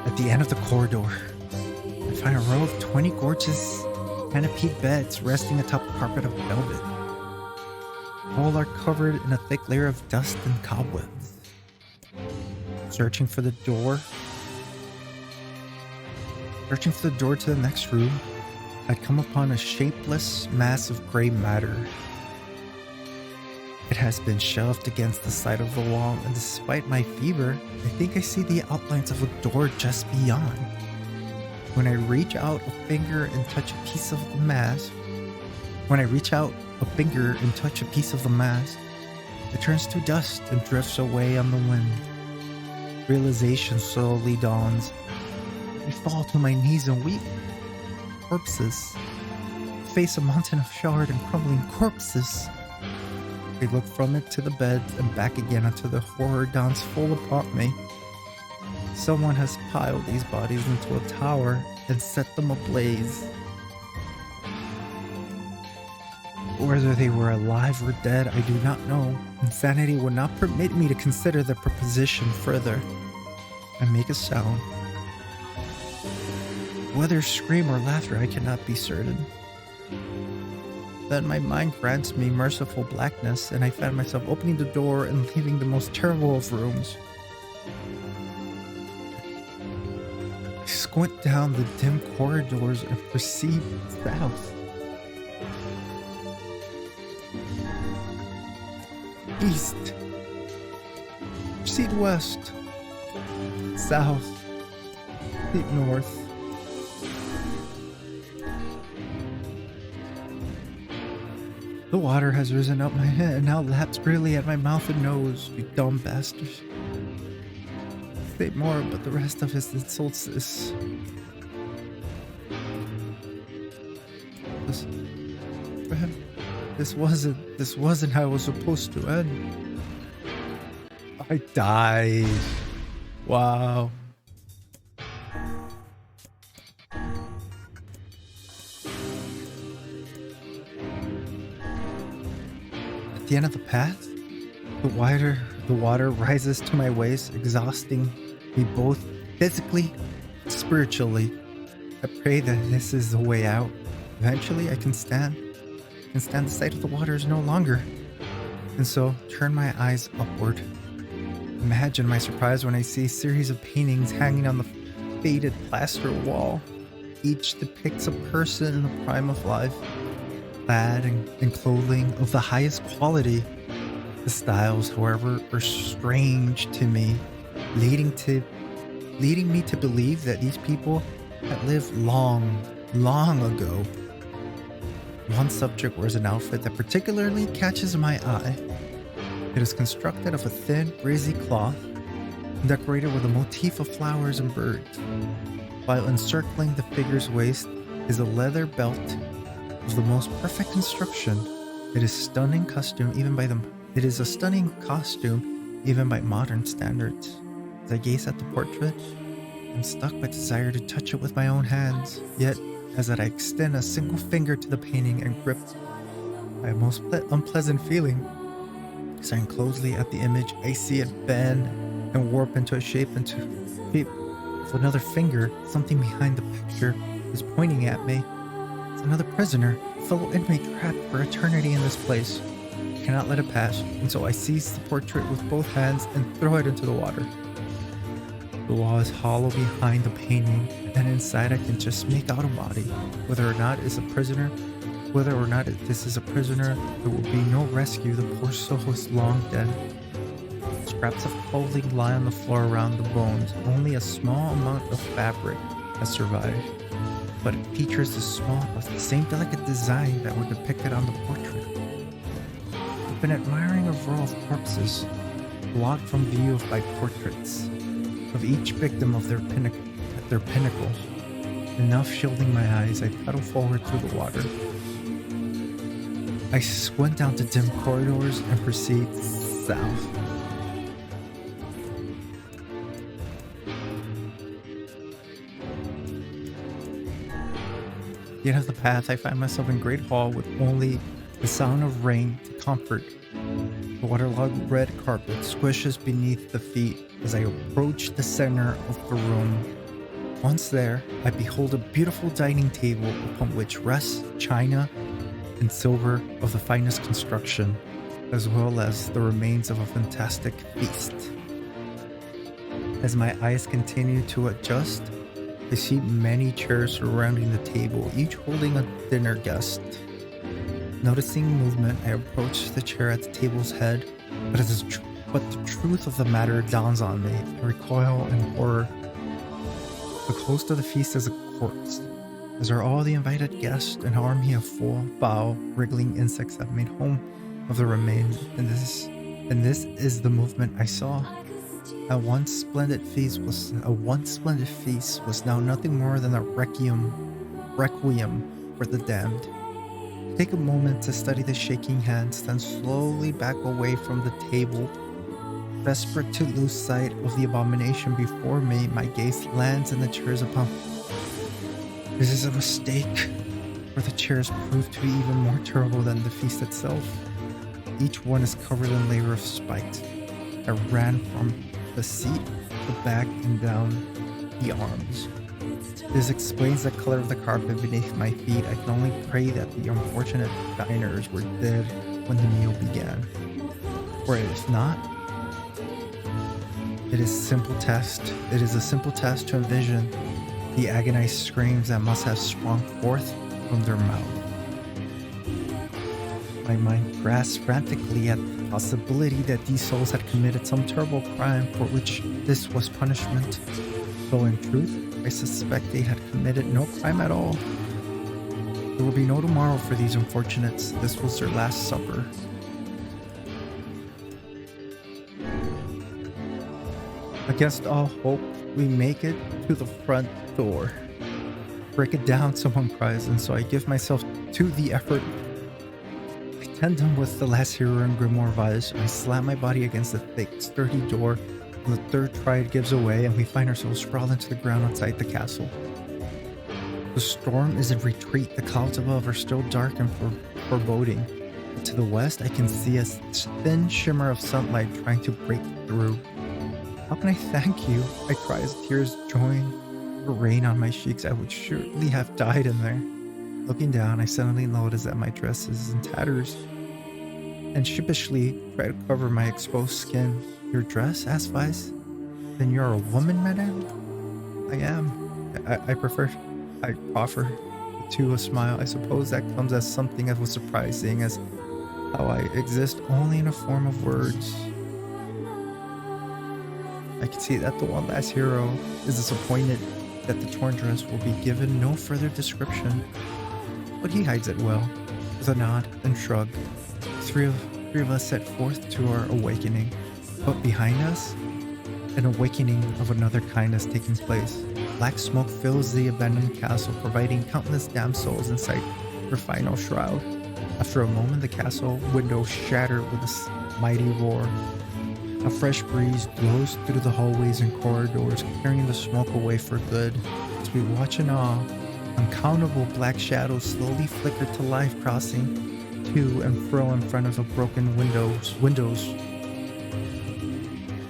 At the end of the corridor, I find a row of 20 gorgeous canopied beds resting atop a carpet of velvet. All are covered in a thick layer of dust and cobwebs. Searching for the door to the next room, I'd come upon a shapeless mass of gray matter. It has been shoved against the side of the wall, and despite my fever, I think I see the outlines of a door just beyond. When I reach out a finger and touch a piece of the mass, it turns to dust and drifts away on the wind. Realization slowly dawns. I fall to my knees and weep. Corpses. Face a mountain of charred and crumbling corpses. I look from it to the bed and back again until the horror dawns full upon me. Someone has piled these bodies into a tower and set them ablaze. Whether they were alive or dead, I do not know. Insanity would not permit me to consider the proposition further. I make a sound. Whether scream or laughter, I cannot be certain. Then my mind grants me merciful blackness, and I find myself opening the door and leaving the most terrible of rooms. I squint down the dim corridors and proceed south. East. Proceed west. South. Proceed north. The water has risen up my head and now laps freely at my mouth and nose, you dumb bastards. Say more, but the rest of his insults is... This wasn't how it was supposed to end. I died. Wow. At the end of the path, the water rises to my waist, exhausting me both physically and spiritually. I pray that this is the way out. Eventually I can stand the sight of the waters no longer, and so turn my eyes upward. Imagine my surprise when I see a series of paintings hanging on the faded plaster wall. Each depicts a person in the prime of life, clad in clothing of the highest quality. The styles, however, are strange to me, leading me to believe that these people had lived long ago. One subject wears an outfit that particularly catches my eye. It is constructed of a thin, breezy cloth, decorated with a motif of flowers and birds. While encircling the figure's waist is a leather belt of the most perfect construction. It is a stunning costume even by modern standards. As I gaze at the portrait, I'm struck by desire to touch it with my own hands. Yet, as I extend a single finger to the painting and gripped by a most unpleasant feeling, staring closely at the image, I see it bend and warp into a shape with another finger. Something behind the picture is pointing at me. It's another prisoner, a fellow inmate trapped for eternity in this place. I cannot let it pass, and so I seize the portrait with both hands and throw it into the water. The wall is hollow behind the painting, and inside I can just make out a body. Whether or not this is a prisoner, there will be no rescue. The poor soul is long dead. Scraps of clothing lie on the floor around the bones. Only a small amount of fabric has survived, but it features the same delicate design that were depicted on the portrait. I've been admiring a row of corpses, blocked from view by portraits of each victim of their pinnacle. Enough shielding my eyes, I pedal forward through the water. I squint down to dim corridors and proceed south. At the end of the path, I find myself in Great Hall with only the sound of rain to comfort. The waterlogged red carpet squishes beneath the feet as I approach the center of the room. Once there, I behold a beautiful dining table upon which rests china and silver of the finest construction, as well as the remains of a fantastic feast. As my eyes continue to adjust, I see many chairs surrounding the table, each holding a dinner guest. Noticing movement, I approach the chair at the table's head, but the truth of the matter dawns on me. I recoil in horror. The host of the feast is a corpse, as are all the invited guests. An army of foul, wriggling insects have made home of the remains, and this is the movement I saw. A once splendid feast was now nothing more than a requiem for the damned. Take a moment to study the shaking hands, then slowly back away from the table. Desperate to lose sight of the abomination before me, my gaze lands in the chairs upon. This is a mistake, for the chairs prove to be even more terrible than the feast itself. Each one is covered in a layer of spikes that ran from the seat, the back, and down the arms. This explains the color of the carpet beneath my feet. I can only pray that the unfortunate diners were dead when the meal began. Or if not, it is a simple test to envision the agonized screams that must have sprung forth from their mouth. My mind grasped frantically at the possibility that these souls had committed some terrible crime for which this was punishment, though in truth, I suspect they had committed no crime at all. There will be no tomorrow for these unfortunates. This was their last supper. Against all hope, we make it to the front door. Break it down, someone cries, and so I give myself to the effort. I tandem with the last hero and Grimoire Vise. I slam my body against the thick, sturdy door. The third try it gives away, and we find ourselves sprawled into the ground outside the castle. The storm is in retreat. The clouds above are still dark and foreboding. But to the west, I can see a thin shimmer of sunlight trying to break through. How can I thank you? I cry as tears join the rain on my cheeks. I would surely have died in there. Looking down, I suddenly notice that my dress is in tatters, and sheepishly try to cover my exposed skin. Your dress? Asked Vice. Then you're a woman, madame? I am. I offer to a smile. I suppose that comes as something of a surprise, seeing as how I exist only in a form of words. I can see that the one last hero is disappointed that the torn dress will be given no further description, but he hides it well. With a nod and shrug, three of us set forth to our awakening. But behind us, an awakening of another kind has taken place. Black smoke fills the abandoned castle, providing countless damned souls inside her final shroud. After a moment, the castle windows shatter with a mighty roar. A fresh breeze blows through the hallways and corridors, carrying the smoke away for good. As we watch in awe, uncountable black shadows slowly flicker to life, crossing to and fro in front of the broken windows.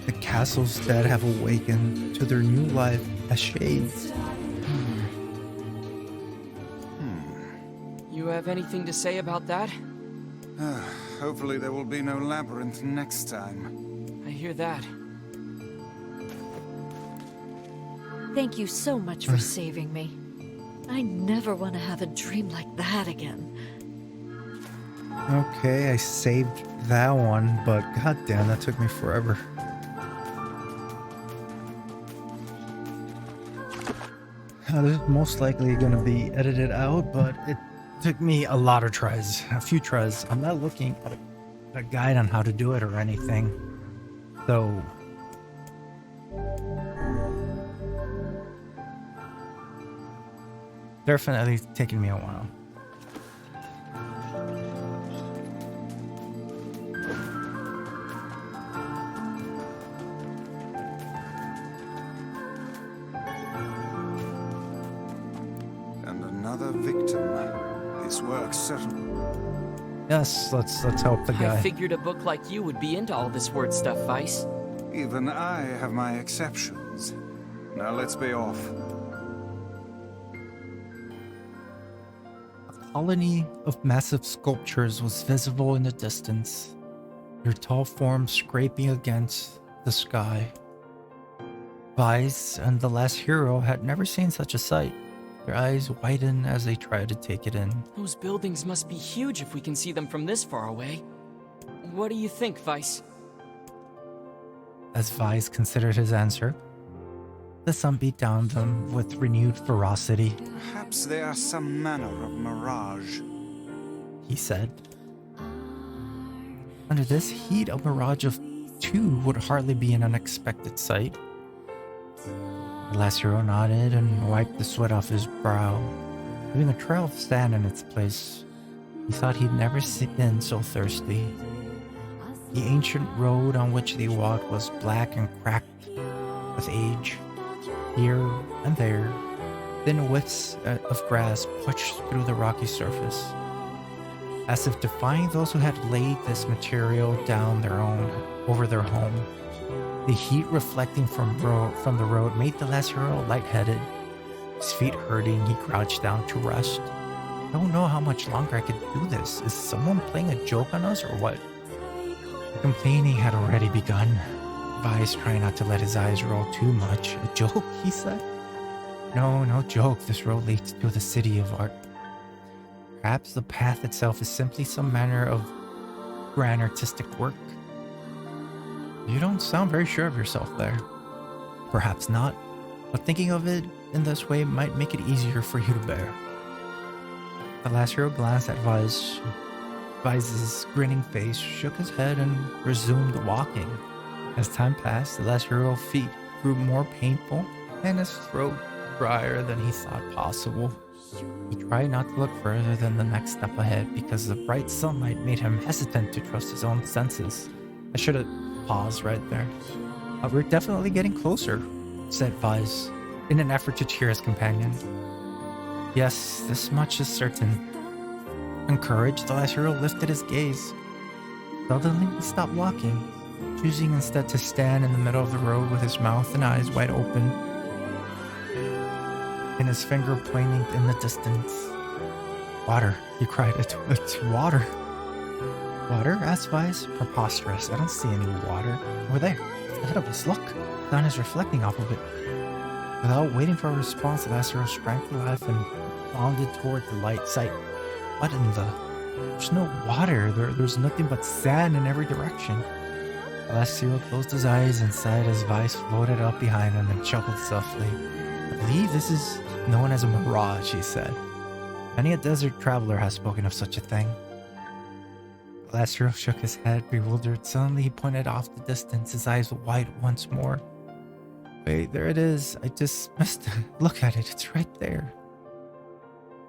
The castle's dead have awakened to their new life as shades. You have anything to say about that? Hopefully there will be no labyrinth next time. I hear that. Thank you so much for saving me. I never want to have a dream like that again. Okay, I saved that one, but goddamn, that took me forever. This is most likely going to be edited out, but it took me a lot of tries, a few tries. I'm not looking at a guide on how to do it or anything, so definitely taking me a while. Victim. His work settled. Yes, let's help the guy. I figured a book like you would be into all this word stuff, Vice. Even I have my exceptions. Now let's be off. A colony of massive sculptures was visible in the distance, their tall forms scraping against the sky. Vice and the last hero had never seen such a sight. Their eyes widen as they try to take it in. Those buildings must be huge if we can see them from this far away. What do you think, Vice? As Vice considered his answer, the sun beat down them with renewed ferocity. Perhaps they are some manner of mirage, he said. Under this heat, a mirage of two would hardly be an unexpected sight. The last hero nodded and wiped the sweat off his brow, leaving a trail of sand in its place. He thought he'd never been so thirsty. The ancient road on which they walked was black and cracked with age. Here and there, thin whiffs of grass pushed through the rocky surface, as if defying those who had laid this material down over their home. The heat reflecting from the road made the last hero lightheaded. His feet hurting, he crouched down to rest. I don't know how much longer I could do this. Is someone playing a joke on us or what? The complaining had already begun. Vice trying not to let his eyes roll too much. A joke, he said? No, no joke. This road leads to the city of art. Perhaps the path itself is simply some manner of grand artistic work. You don't sound very sure of yourself there. Perhaps not, but thinking of it in this way might make it easier for you to bear. The last hero glanced at Vice's grinning face, shook his head, and resumed walking. As time passed, the last hero's feet grew more painful, and his throat drier than he thought possible. He tried not to look further than the next step ahead because the bright sunlight made him hesitant to trust his own senses. I should have paused right there. We're definitely getting closer, said Vice, in an effort to cheer his companion. Yes, this much is certain. Encouraged, the last hero lifted his gaze. Suddenly, he stopped walking, choosing instead to stand in the middle of the road with his mouth and eyes wide open, and his finger pointing in the distance. Water, he cried. It's water. Water? Asked Vice. Preposterous. I don't see any water. Over there. Ahead of us. Look. The sun is reflecting off of it. Without waiting for a response, the last hero sprang to life and bounded toward the light sight. What in the... There's no water. There's nothing but sand in every direction. The last hero closed his eyes and sighed as Vice floated up behind him and chuckled softly. I believe this is known as a mirage, he said. Many a desert traveler has spoken of such a thing. The last hero shook his head, bewildered. Suddenly he pointed off the distance, his eyes wide once more. Wait, there it is. I just missed it. Look at it. It's right there.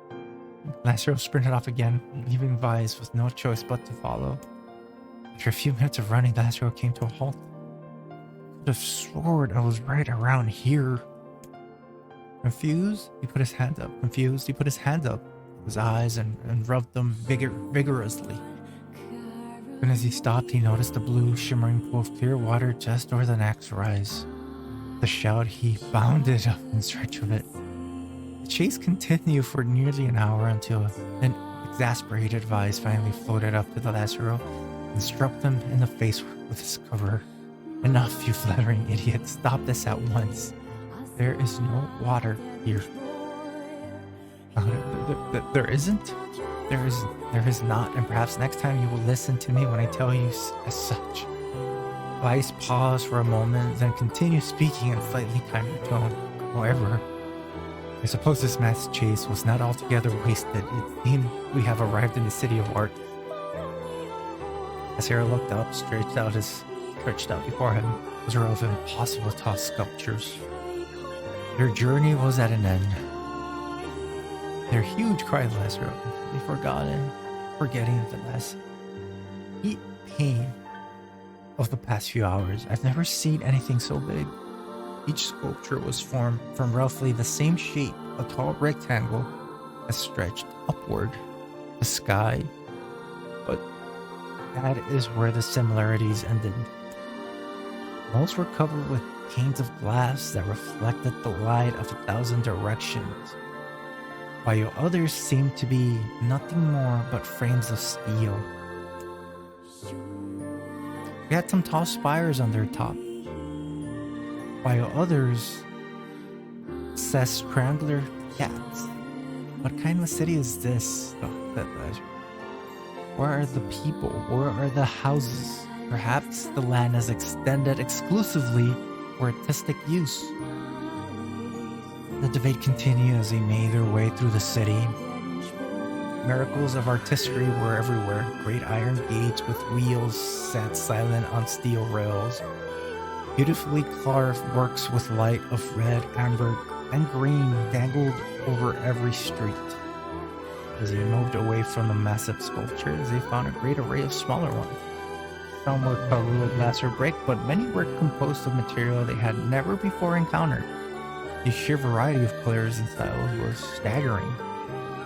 The last hero sprinted off again, leaving Vice with no choice but to follow. After a few minutes of running, the last hero came to a halt. I could have sworn I was right around here. Confused, he put his hand up. His eyes and rubbed them vigorously. As soon as he stopped, he noticed a blue, shimmering pool of clear water just over the next rise. With a shout, he bounded up in search of it. The chase continued for nearly an hour until an exasperated Vice finally floated up to the last hero and struck them in the face with his cover. Enough, you flattering idiot. Stop this at once. There is no water here. There isn't? There is not, and perhaps next time you will listen to me when I tell you as such. Vice paused for a moment, then continued speaking in a slightly kinder tone. However, I suppose this mass chase was not altogether wasted. It seemed we have arrived in the city of art. As Hera looked up, stretched out before him was a row of impossible tall sculptures. Their journey was at an end. They're huge, cried Lazaro, completely forgetting the last heat pain of the past few hours. I've never seen anything so big. Each sculpture was formed from roughly the same shape, a tall rectangle that stretched upward, the sky. But that is where the similarities ended. Most were covered with panes of glass that reflected the light of 1,000 directions, while others seemed to be nothing more but frames of steel. We had some tall spires on their top, while others says scrambler cats. What kind of a city is this? Where are the people? Where are the houses? Perhaps the land is extended exclusively for artistic use. The debate continued as they made their way through the city. Miracles of artistry were everywhere. Great iron gates with wheels sat silent on steel rails. Beautifully carved works with light of red, amber, and green dangled over every street. As they moved away from the massive sculptures, they found a great array of smaller ones. Some were covered with glass or brick, but many were composed of material they had never before encountered. The sheer variety of colors and styles was staggering.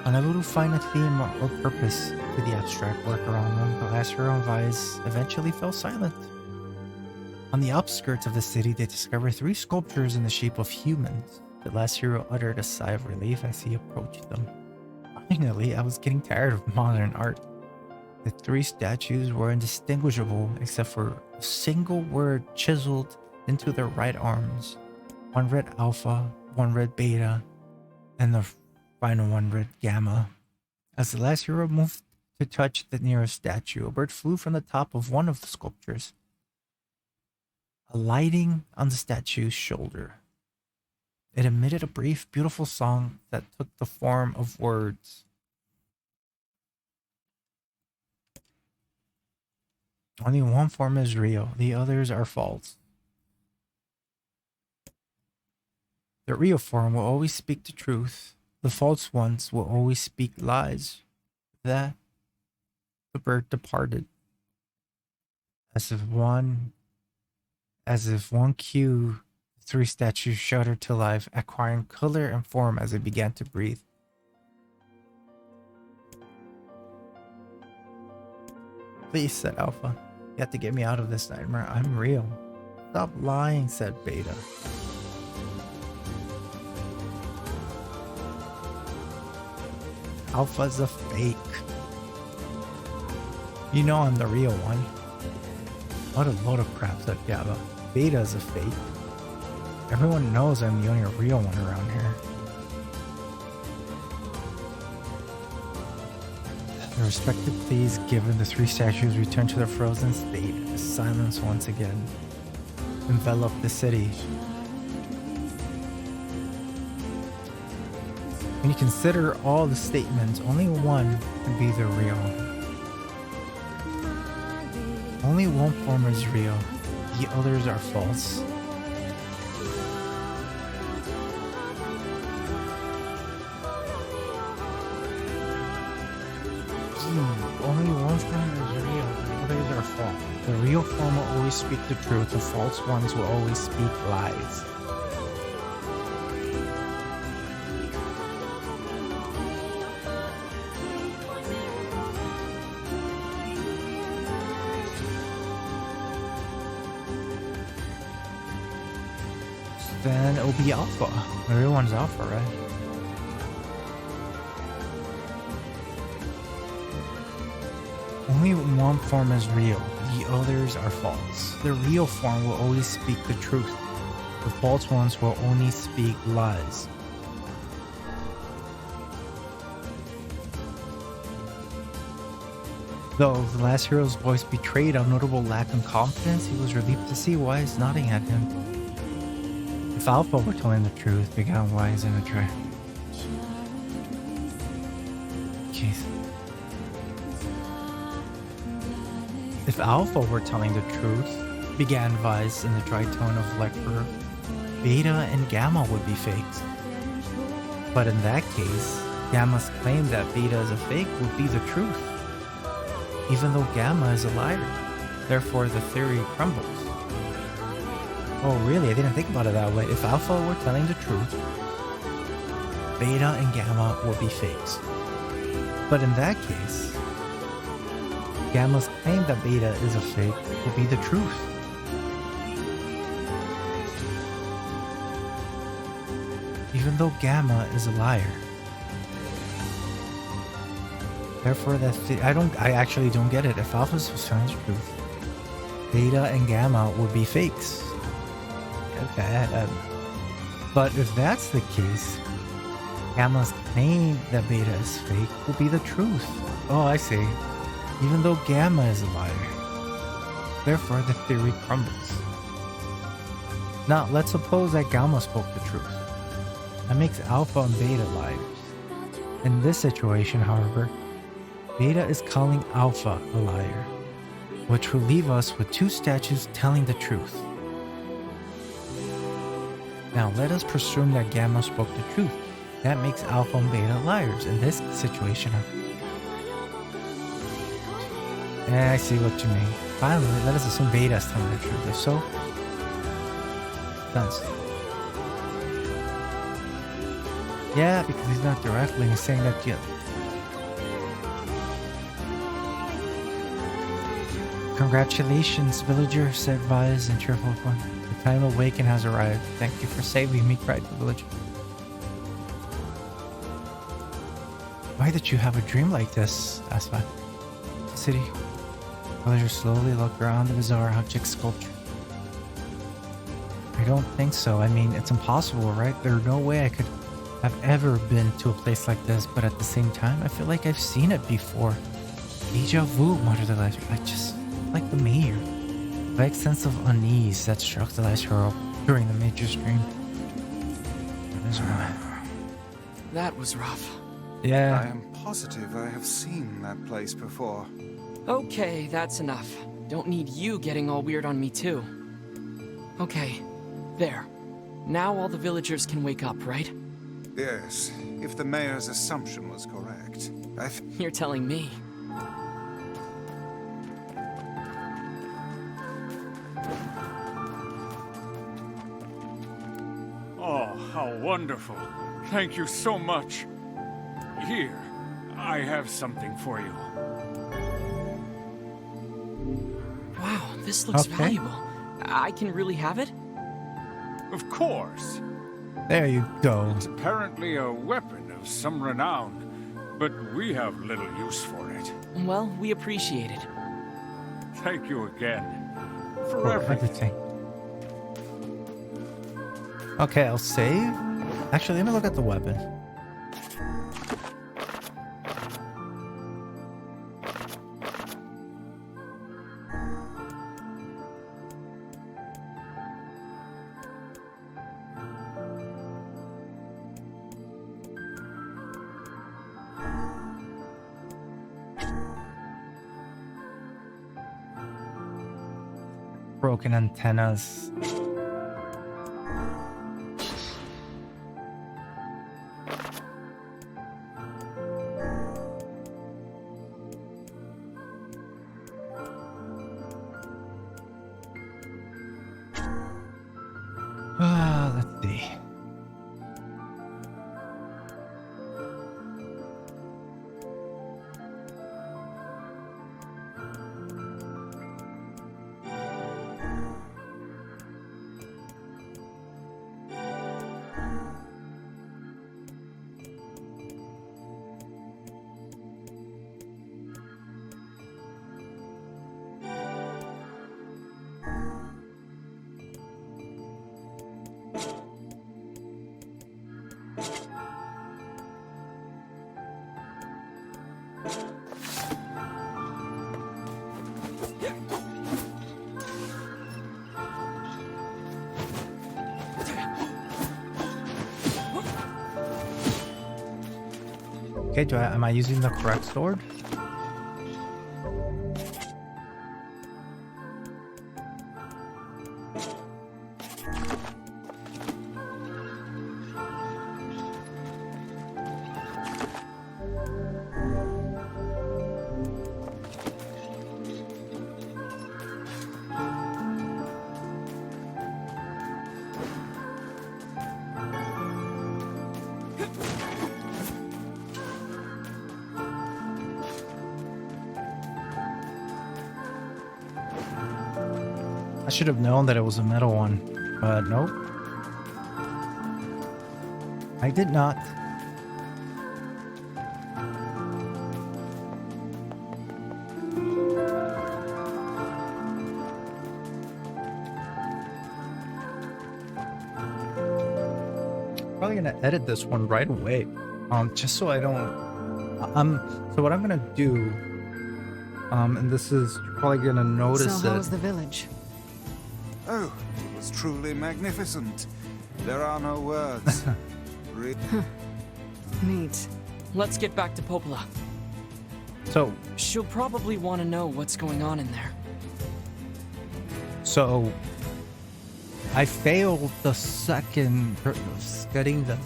Unable to find a theme or purpose to the abstract work around them, the last hero and Vice eventually fell silent. On the outskirts of the city, they discovered 3 sculptures in the shape of humans. The last hero uttered a sigh of relief as he approached them. Finally, I was getting tired of modern art. The three statues were indistinguishable except for a single word chiseled into their right arms. One read Alpha, one read Beta, and the final one read Gamma. As the last hero moved to touch the nearest statue, a bird flew from the top of one of the sculptures, alighting on the statue's shoulder. It emitted a brief, beautiful song that took the form of words. Only one form is real, the others are false. The real form will always speak the truth. The false ones will always speak lies. That the bird departed. As if one cue, the three statues shuddered to life, acquiring color and form as it began to breathe. Please, said Alpha. You have to get me out of this nightmare. I'm real. Stop lying, said Beta. Alpha's a fake. You know I'm the real one. What a load of crap, said Gamma. Beta's a fake. Everyone knows I'm the only real one around here. The respected pleas given, the three statues returned to their frozen state as silence once again enveloped the city. When you consider all the statements, only one could be the real. Only one form is real, the others are false. Only one form is real, the others are false. The real form will always speak the truth, the false ones will always speak lies. Then it'll be Alpha. The real one's Alpha, right? Only one form is real, the others are false. The real form will always speak the truth. The false ones will only speak lies. Though the last hero's voice betrayed a notable lack of confidence, he was relieved to see Wise nodding at him. If Alpha were telling the truth, began Wise in a tray. Keith. If Alpha were telling the truth, began Vice in the dry tone of Lecturer, Beta and Gamma would be fakes. But in that case, Gamma's claim that Beta is a fake would be the truth, even though Gamma is a liar. Therefore, the theory crumbles. Oh really? I didn't think about it that way. If Alpha were telling the truth, Beta and Gamma would be fakes. But in that case, Gamma's claim that Beta is a fake will be the truth. Even though Gamma is a liar. Therefore, I actually don't get it. If Alpha was telling the truth, Beta and Gamma would be fakes. Okay, but if that's the case, Gamma's claim that Beta is fake will be the truth. Oh, I see. Even though Gamma is a liar. Therefore, the theory crumbles. Now, let's suppose that Gamma spoke the truth. That makes Alpha and Beta liars. In this situation, however, Beta is calling Alpha a liar, which will leave us with two statues telling the truth. Now, let us presume that Gamma spoke the truth. That makes Alpha and Beta liars. In this situation, I see what you mean. Finally, let us assume Beta is telling the truth. If so, done. Yeah, because he's not directly, he's saying that yeah. Congratulations, villager, said Vise in cheerful tone. The time of waking has arrived. Thank you for saving me, cried the villager. Why did you have a dream like this? Asked the city. Villagers slowly looked around the bizarre object sculpture. I don't think so. I mean, it's impossible, right? There's no way I could have ever been to a place like this, but at the same time, I feel like I've seen it before. Deja vu, muttered the ledger. I just like the mayor. A vague sense of unease that struck the last girl during the major's dream. That was rough. Yeah. I am positive I have seen that place before. Okay, that's enough. Don't need you getting all weird on me too. Okay, there. Now all the villagers can wake up, right? Yes, if the mayor's assumption was correct. You're telling me. Oh, how wonderful. Thank you so much. Here, I have something for you. Wow, this looks Okay. valuable. I can really have it? Of course. There you go. It's apparently a weapon of some renown, but we have little use for it. Well, we appreciate it. Thank you again for For everything. Okay, I'll save. Actually, let me look at the weapon. Broken antennas. Let's see. Okay, am I using the correct sword? I should have known that it was a metal one, but nope. I did not. Probably gonna edit this one right away, just so I don't. So what I'm gonna do, and this is probably gonna notice So it. how's the village? Oh, it was truly magnificent. There are no words. Neat. Let's get back to Popola. So She'll probably want to know what's going on in there. So I failed the second getting the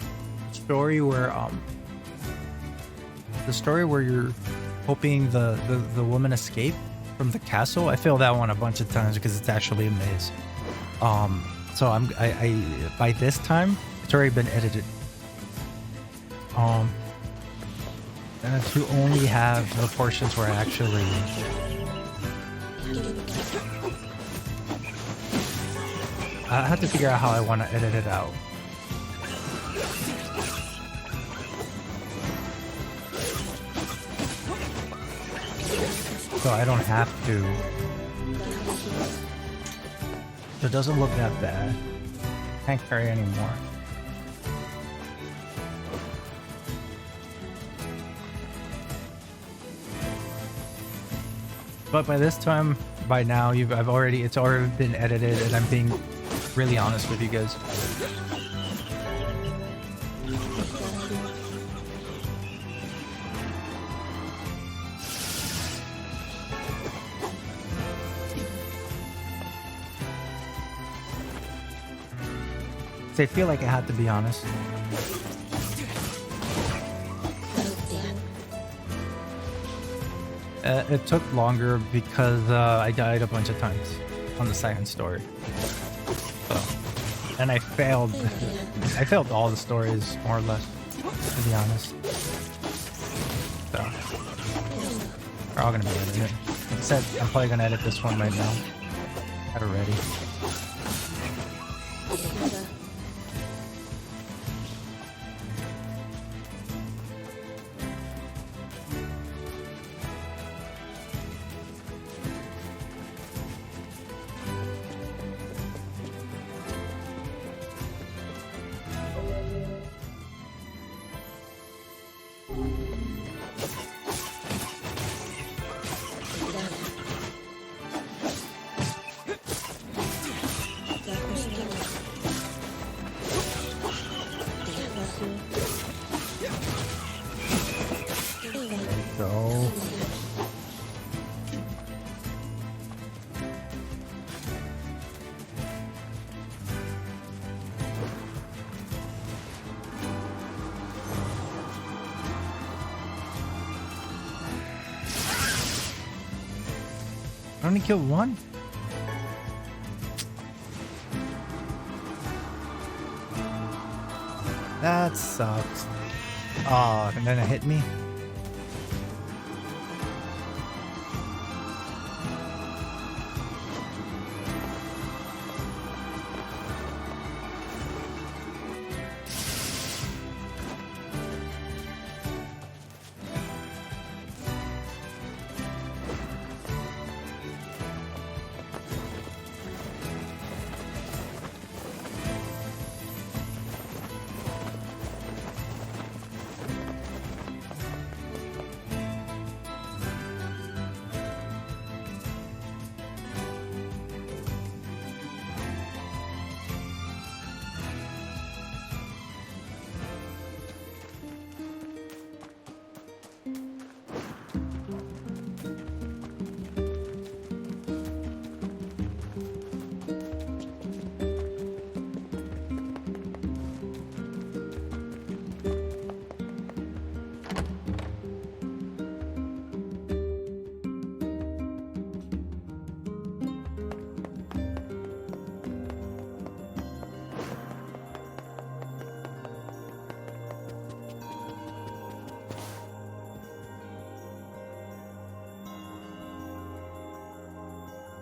story where you're hoping the woman escape from the castle. I failed that one a bunch of times because it's actually a maze. So I by this time it's already been edited. And to only have the portions where I actually I have to figure out how I want to edit it out. so I don't have to. So it doesn't look that bad. Can't carry anymore. But by this time, by now, it's already been edited, and I'm being really honest with you guys. So I feel like I had to be honest. It took longer because I died a bunch of times on the second story. So, and I failed. I failed all the stories more or less, to be honest. So they're all gonna be edited. Like I said, I'm probably gonna edit this one right now. Have it ready. Go. I only killed one? That sucks. Oh, and then it hit me.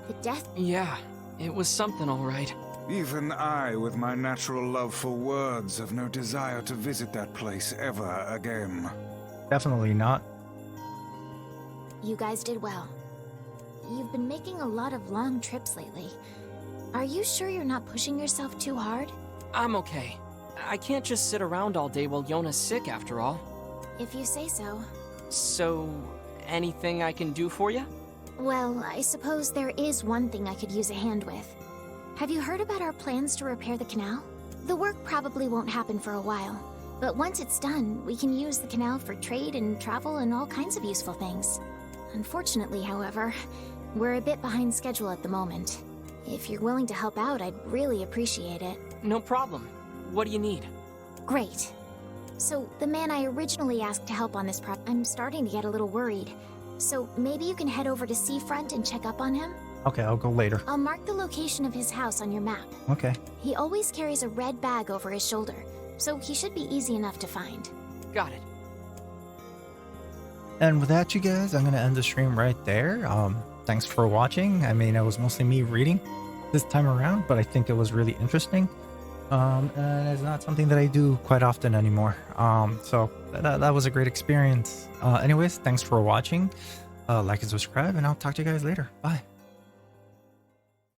The death? Yeah, it was something all right. Even I, with my natural love for words, have no desire to visit that place ever again. Definitely not. You guys did well. You've been making a lot of long trips lately. Are you sure you're not pushing yourself too hard? I'm okay. I can't just sit around all day while Yona's sick after all. If you say so. So, anything I can do for you? Well, I suppose there is one thing I could use a hand with. Have you heard about our plans to repair the canal? The work probably won't happen for a while, but once it's done, we can use the canal for trade and travel and all kinds of useful things. Unfortunately, however, we're a bit behind schedule at the moment. If you're willing to help out, I'd really appreciate it. No problem. What do you need? Great. So, the man I originally asked to help on this project, I'm starting to get a little worried. So, maybe you can head over to Seafront and check up on him? Okay, I'll go later. I'll mark the location of his house on your map. Okay. He always carries a red bag over his shoulder, so he should be easy enough to find. Got it. And with that, you guys, I'm gonna end the stream right there. Thanks for watching. I mean, it was mostly me reading this time around, but I think it was really interesting. And it's not something that I do quite often anymore. So that was a great experience. Anyways, thanks for watching. Like and subscribe, and I'll talk to you guys later. Bye.